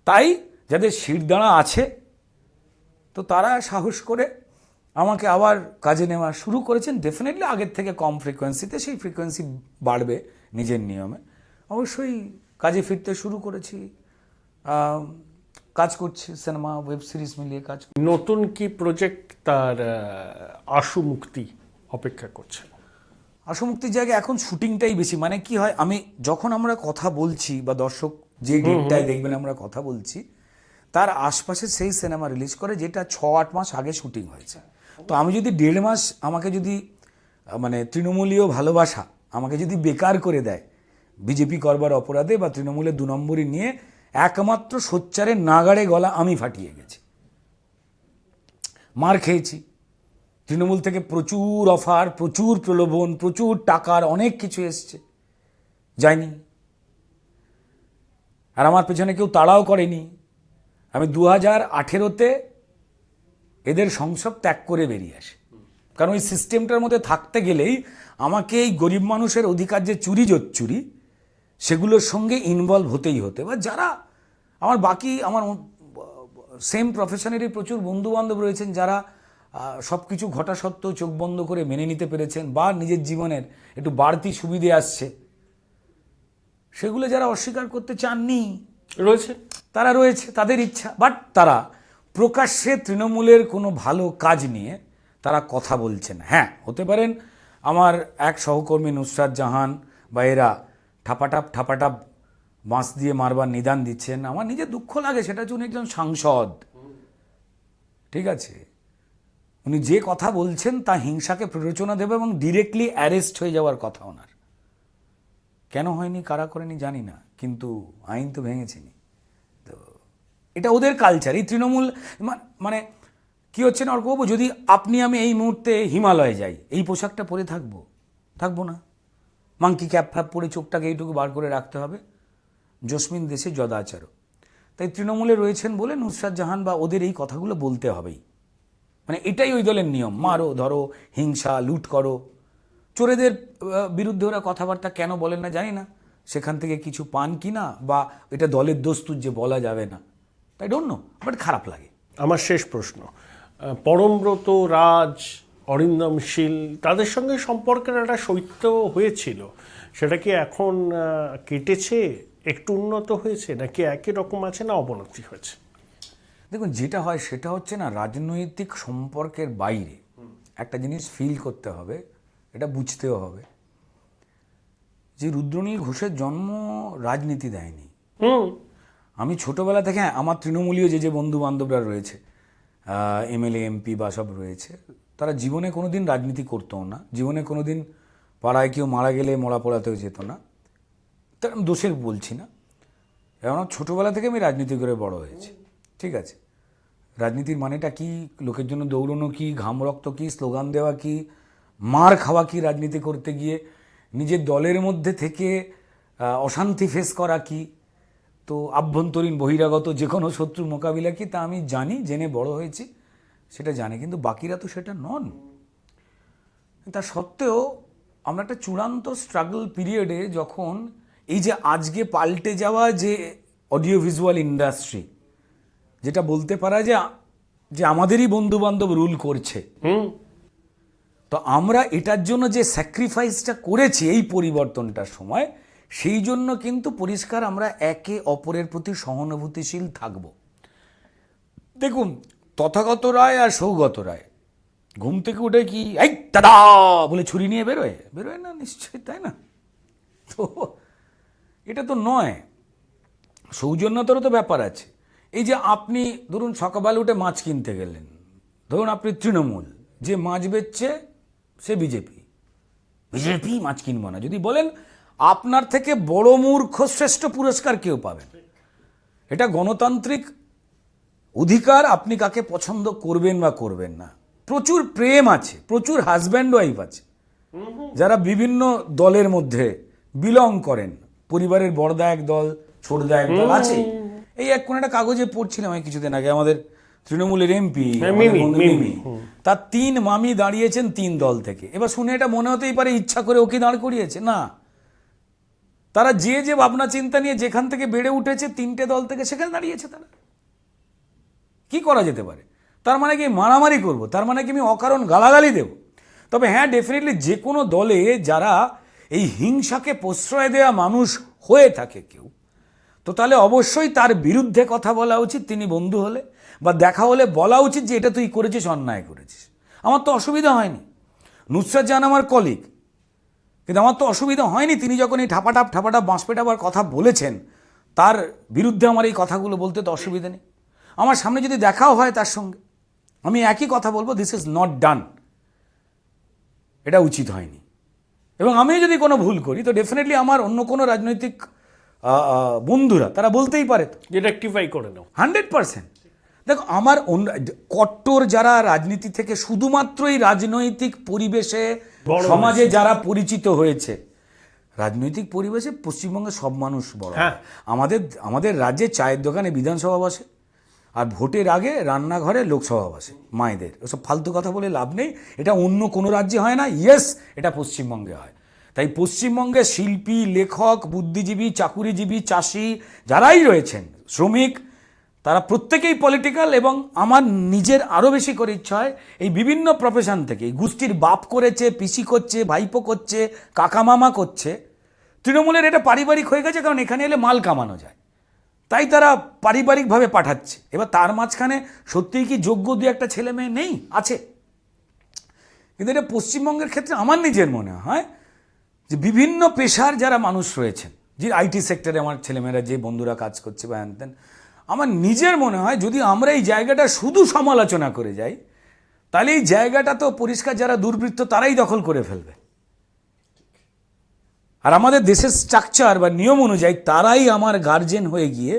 তাই যাদের শিরদাঁড়া আছে, তো তারা সাহস করে আমাকে আবার কাজে নেওয়া শুরু করেছেন। ডেফিনেটলি আগের থেকে কম ফ্রিকোয়েন্সিতে, সেই ফ্রিকোয়েন্সি বাড়বে নিজের নিয়মে। অবশ্যই কাজে ফিরতে শুরু করেছি, কাজ করছি, সিনেমা ওয়েব সিরিজ মিলিয়ে কাজ। নতুন কি প্রজেক্ট তার আশু মুক্তি অপেক্ষা করছে? আশু মুক্তির জায়গায় এখন শুটিংটাই বেশি। মানে কি হয়, যখন আমরা কথা বলছি বা দর্শক যে ডেটটায় দেখবেন আমরা কথা বলছি, তার আশপাশে সেই সিনেমা রিলিজ করে যেটা 6-8 মাস আগে শুটিং হয়েছে। তো আমি যদি 1.5 মাস, আমাকে যদি মানে তৃণমূলীয় ভালোবাসা আমাকে যদি বেকার করে দেয় বিজেপি করবার অপরাধে, বা তৃণমূলের 2 নম্বরই নিয়ে, একমাত্র সোচ্চারের নাগাড়ে গলা আমি ফাটিয়ে গেছি, মার খেয়েছি। তৃণমূল থেকে প্রচুর অফার, প্রচুর প্রলোভন, প্রচুর টাকার অনেক কিছু এসছে, যায়নি। আর আমার পেছনে কেউ তাড়াও করেনি। আমি 2018-তে এদের সংসদ ত্যাগ করে বেরিয়ে আসি, কারণ ওই সিস্টেমটার মধ্যে থাকতে গেলেই আমাকে এই গরিব মানুষের অধিকার যে চুরি জোচ্চুরি, সেগুলোর সঙ্গে ইনভলভ হতেই হতে। বা যারা আমার আমার সেম প্রফেশনেরই প্রচুর বন্ধুবান্ধব রয়েছেন, যারা সব কিছু ঘটা সত্ত্বেও চোখ বন্ধ করে মেনে নিতে পেরেছেন, বা নিজের জীবনের একটু বাড়তি সুবিধে আসছে, সেগুলো যারা অস্বীকার করতে চাননি রয়েছে, তারা রয়েছে, তাদের ইচ্ছা। বাট তারা প্রকাশ্যে তৃণমূলের কোনো ভালো কাজ নিয়ে তারা কথা বলছেন। হ্যাঁ, হতে পারেন আমার এক সহকর্মী নুসরাত জাহান বা এরা ঠাপাটাপ বাঁশ দিয়ে মারবার নিদান দিচ্ছেন, আমার নিজের দুঃখ লাগে। সেটা হচ্ছে উনি একজন সাংসদ, ঠিক আছে, উনি যে কথা বলছেন তা হিংসাকে প্ররোচনা দেবে এবং ডিরেক্টলি অ্যারেস্ট হয়ে যাওয়ার কথা ওনার। কেন হয়নি, কারা করেনি জানি না, কিন্তু আইন তো ভেঙেছেনি। তো এটা ওদের কালচার। এই তৃণমূল মানে কি হচ্ছে না অর্কবাবু, যদি আপনি আমি এই মুহূর্তে হিমালয়ে যাই, এই পোশাকটা পরে থাকবো না, মাংকি ক্যাপ ফ্যাপ পরে চোখটাকে এইটুকু বার করে রাখতে হবে। জসমিন দেশে যদাচার। তাই তৃণমূলে রয়েছেন বলে নুসরাত জাহান বা ওদের এই কথাগুলো বলতে হবেই। মানে এটাই ওই দলের নিয়ম, মারো ধরো, হিংসা, লুট করো। চোরেদের বিরুদ্ধে ওরা কথাবার্তা কেন বলেন না জানি না, সেখান থেকে কিছু পান কি না, বা এটা দলের দস্তুর যে বলা যাবে না, তাই ডোন্ট নো, বাট খারাপ লাগে। আমার শেষ প্রশ্ন, পরমব্রত, রাজ, অরিন্দম শীল, তাদের সঙ্গে সম্পর্কের একটা শৈত্য হয়েছিল, সেটা কি এখন কেটেছে, একটু উন্নত হয়েছে, নাকি একই রকম আছে, না অবনতি হয়েছে? দেখুন, যেটা হয় সেটা হচ্ছে না, রাজনৈতিক সম্পর্কের বাইরে একটা জিনিস ফিল করতে হবে, এটা বুঝতেও হবে যে রুদ্রনীল ঘোষের জন্ম রাজনীতি দেয়নি। আমি ছোটবেলা থেকে, হ্যাঁ, আমার তৃণমূলীয় যে বন্ধু বান্ধবরা রয়েছে, এমএলএ এমপি বা সব রয়েছে, তারা জীবনে কোনো দিন রাজনীতি করতেও না, জীবনে কোনো দিন পাড়ায় কেউ মারা গেলে মরা পড়াতেও যেত না। তার আমি দোষের বলছি না, এখন ছোটোবেলা থেকে আমি রাজনীতি করে বড় হয়েছি, ঠিক আছে। রাজনীতির মানেটা কি, লোকের জন্য দৌড়নো কি, ঘাম রক্ত কি, স্লোগান দেওয়া কি, মার খাওয়া কি, রাজনীতি করতে গিয়ে নিজের দলের মধ্যে থেকে অশান্তি ফেস করা কি, তো আভ্যন্তরীণ বহিরাগত যে কোনো শত্রুর মোকাবিলা কি, তা আমি জানি, জেনে বড় হয়েছি, সেটা জানি। কিন্তু বাকিরা তো সেটা নন। তা সত্ত্বেও আমরা একটা চূড়ান্ত স্ট্রাগল পিরিয়ডে, যখন এই যে আজকে পাল্টে যাওয়া যে অডিও ভিজুয়াল ইন্ডাস্ট্রি, যেটা বলতে পারা যে আমাদেরই বন্ধু বান্ধব রুল করছে, তো আমরা এটার জন্য যে স্যাক্রিফাইসটা করেছি এই পরিবর্তনটার সময়, সেই জন্য কিন্তু পরিষ্কার আমরা একে অপরের প্রতি সহানুভূতিশীল থাকব। দেখুন, তথাগত রায় আর সৌগত রায় ঘুম থেকে উঠে কি এই দাদা বলে ছুরি নিয়ে বেরোয় না, নিশ্চয়ই, তাই না? তো এটা তো নয়, সৌজন্যতারও তো ব্যাপার আছে। এই যে আপনি ধরুন সকালবেলা উঠে মাছ কিনতে গেলেন, ধরুন আপনি তৃণমূল, যে মাছ বেচছে সে বিজেপি মাছ কিনবো না, যদি বলেন আপনার থেকে বড় মূর্খ শ্রেষ্ঠ পুরস্কার কেউ পাবেন। এটা গণতান্ত্রিক অধিকার, আপনি কাকে পছন্দ করবেন বা করবেন না। প্রচুর প্রেম আছে, প্রচুর হাজব্যান্ড ওয়াইফ আছে যারা বিভিন্ন দলের মধ্যে বিলং করেন, পরিবারের বড়দা এক দল, ছোটদা এক দল আছে। এই এক কোন একটা কাগজে পড়ছিলাম আমি কিছুদিন আগে, আমাদের তৃণমূলের এমপি মিমি, তার 3 মামি দাঁড়িয়েছেন 3 দল থেকে। এবার শুনে এটা মনে হতেই পারে ইচ্ছা করে ওকে দাঁড় করিয়েছে, না, তারা যে ভাবনা চিন্তা নিয়ে যেখান থেকে বেড়ে উঠেছে 3টে দল থেকে, সেখানে দাঁড়িয়েছে। তারা কি করা যেতে পারে? তার মানে কি মারামারি করব? তার মানে কি আমি অকারণ গালাগালি দেব? তবে হ্যাঁ, ডেফিনেটলি যে কোনো দলে যারা এই হিংসাকে প্রশ্রয় দেওয়া মানুষ হয়ে থাকে কেউ, তো তাহলে অবশ্যই তার বিরুদ্ধে কথা বলা উচিত। তিনি বন্ধু হলে বা দেখা হলে বলা উচিত যে এটা তুই করেছিস, অন্যায় করেছিস। আমার তো অসুবিধা হয়নি, নুসরাত জাহান আমার কলিগ, কিন্তু আমার তো অসুবিধা হয়নি তিনি যখন এই ঠাপাটাপ বাঁশ পেটাবার কথা বলেছেন, তার বিরুদ্ধে আমার এই কথাগুলো বলতে তো অসুবিধা নেই। আমার সামনে যদি দেখাও হয় তার সঙ্গে, আমি একই কথা বলবো, দিস ইজ নট ডান, এটা উচিত হয়নি। এবং আমি যদি কোনো ভুল করি, তো ডেফিনেটলি আমার অন্য কোনো রাজনৈতিক বন্ধুরা তারা বলতেই পারে, যে রেকটিফাই করে নাও। 100%। দেখো, আমার কট্টর যারা রাজনীতি থেকে শুধুমাত্রই রাজনৈতিক পরিবেশে সমাজে যারা পরিচিত হয়েছে, রাজনৈতিক পরিবেশে পশ্চিমবঙ্গের সব মানুষ বড়। আমাদের রাজ্যে চায়ের দোকানে বিধানসভা বসে, আর ভোটের আগে রান্নাঘরে লোকসভা বসে মায়েদের। ওসব ফালতু কথা বলে লাভ নেই, এটা অন্য কোনো রাজ্যে হয় না, ইয়েস, এটা পশ্চিমবঙ্গে হয়। তাই পশ্চিমবঙ্গে শিল্পী, লেখক, বুদ্ধিজীবী, চাকুরিজীবী, চাষি যারাই রয়েছেন, শ্রমিক, তারা প্রত্যেকেই পলিটিক্যাল। এবং আমার নিজের আরও বেশি করে ইচ্ছা হয় এই বিভিন্ন প্রফেশন থেকে, এই গোষ্ঠীর বাপ করেছে, পিসি করছে, ভাইপো করছে, কাকা মামা করছে, তৃণমূলের এটা পারিবারিক হয়ে গেছে, কারণ এখানে এলে মাল কামানো যায়, তাই তারা পারিবারিকভাবে পাঠাচ্ছে। এবার তার মাঝখানে সত্যিই কি যোগ্য দু একটা ছেলে মেয়ে নেই? আছে। কিন্তু এটা পশ্চিমবঙ্গের ক্ষেত্রে আমার নিজের মনে হয় যে বিভিন্ন পেশার যারা মানুষ রয়েছেন, যে আইটি সেক্টরে আমার ছেলেমেয়েরা যে বন্ধুরা কাজ করছে বা হ্যান, আমার নিজের মনে হয় যদি আমরা এই জায়গাটা শুধু সমালোচনা করে যাই, তাহলে এই জায়গাটা তো পরিষ্কার যারা দুর্বৃত্ত তারাই দখল করে ফেলবে। আর আমাদের দেশের স্ট্রাকচার বা নিয়ম অনুযায়ী তারাই আমার গার্জেন হয়ে গিয়ে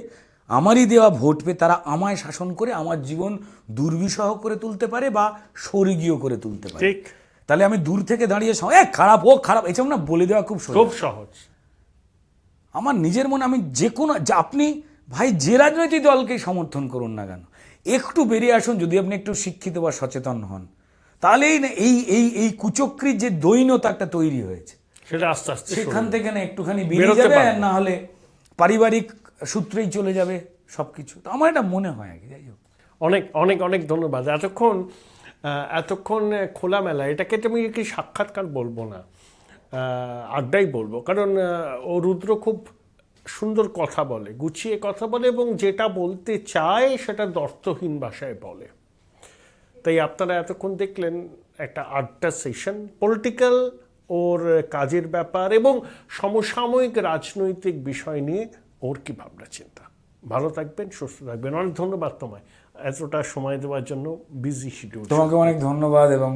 আমারই দেওয়া ভোট পেয়ে তারা আমায় শাসন করে আমার জীবন দুর্বিষহ করে তুলতে পারে বা স্বর্গীয় করে তুলতে পারে। ঠিক। তাহলে আমি দূর থেকে দাঁড়িয়ে খারাপ ও খারাপ এসব না বলে দেওয়া খুব সহজ। খুব সহজ। আমার নিজের মনে আমি যে কোনো আপনি ভাই যে রাজনৈতিক দলকেই সমর্থন করুন না কেন, একটু বেরিয়ে আসুন, যদি আপনি একটু শিক্ষিত বা সচেতন হন, তাহলেই না এই এই এই কুচক্রির যে দৈন্যতা একটা তৈরি হয়েছে সেটা আস্তে আস্তে সেখান থেকে না একটুখানি বেরোতে বেরিয়ে যাবে, পারবে। আর না হলে পারিবারিক সূত্রেই চলে যাবে সব কিছু। তো আমার এটা মনে হয় আর কি। যাই হোক, অনেক অনেক অনেক ধন্যবাদ। এতক্ষণ খোলামেলা, এটাকে তো আমি কি সাক্ষাৎকার বলবো না, আড্ডাই বলবো, কারণ ও রুদ্র খুব সুন্দর কথা বলে, গুছিয়ে কথা বলে, এবং যেটা বলতে চায় সেটা দ্বর্থহীন ভাষায় বলে। তাই আপনারা এতক্ষণ দেখলেন একটা আড্ডা সেশন, পলিটিক্যাল, ওর কাজের ব্যাপার এবং সমসাময়িক রাজনৈতিক বিষয় নিয়ে ওর কি ভাবনা চিন্তা। ভালো থাকবেন, সুস্থ থাকবেন। অনেক ধন্যবাদ তোমায় এতটা সময় দেওয়ার জন্য, বিজি শিডিউল। তোমাকে অনেক ধন্যবাদ। এবং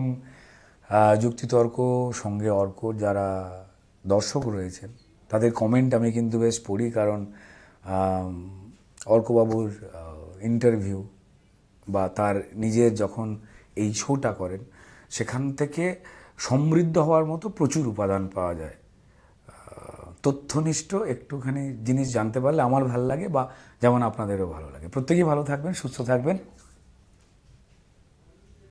যুক্তিতর্ক সঙ্গে অর্ক যারা দর্শক রয়েছেন তাদের কমেন্ট আমি কিন্তু বেশ পড়ি, কারণ অর্কবাবুর ইন্টারভিউ বা তার নিজের যখন এই শোটা করেন সেখান থেকে সমৃদ্ধ হওয়ার মতো প্রচুর উপাদান পাওয়া যায়। তথ্যনিষ্ঠ একটুখানি জিনিস জানতে পারলে আমার ভালো লাগে, বা যেমন আপনাদেরও ভালো লাগে। প্রত্যেকেই ভালো থাকবেন, সুস্থ থাকবেন।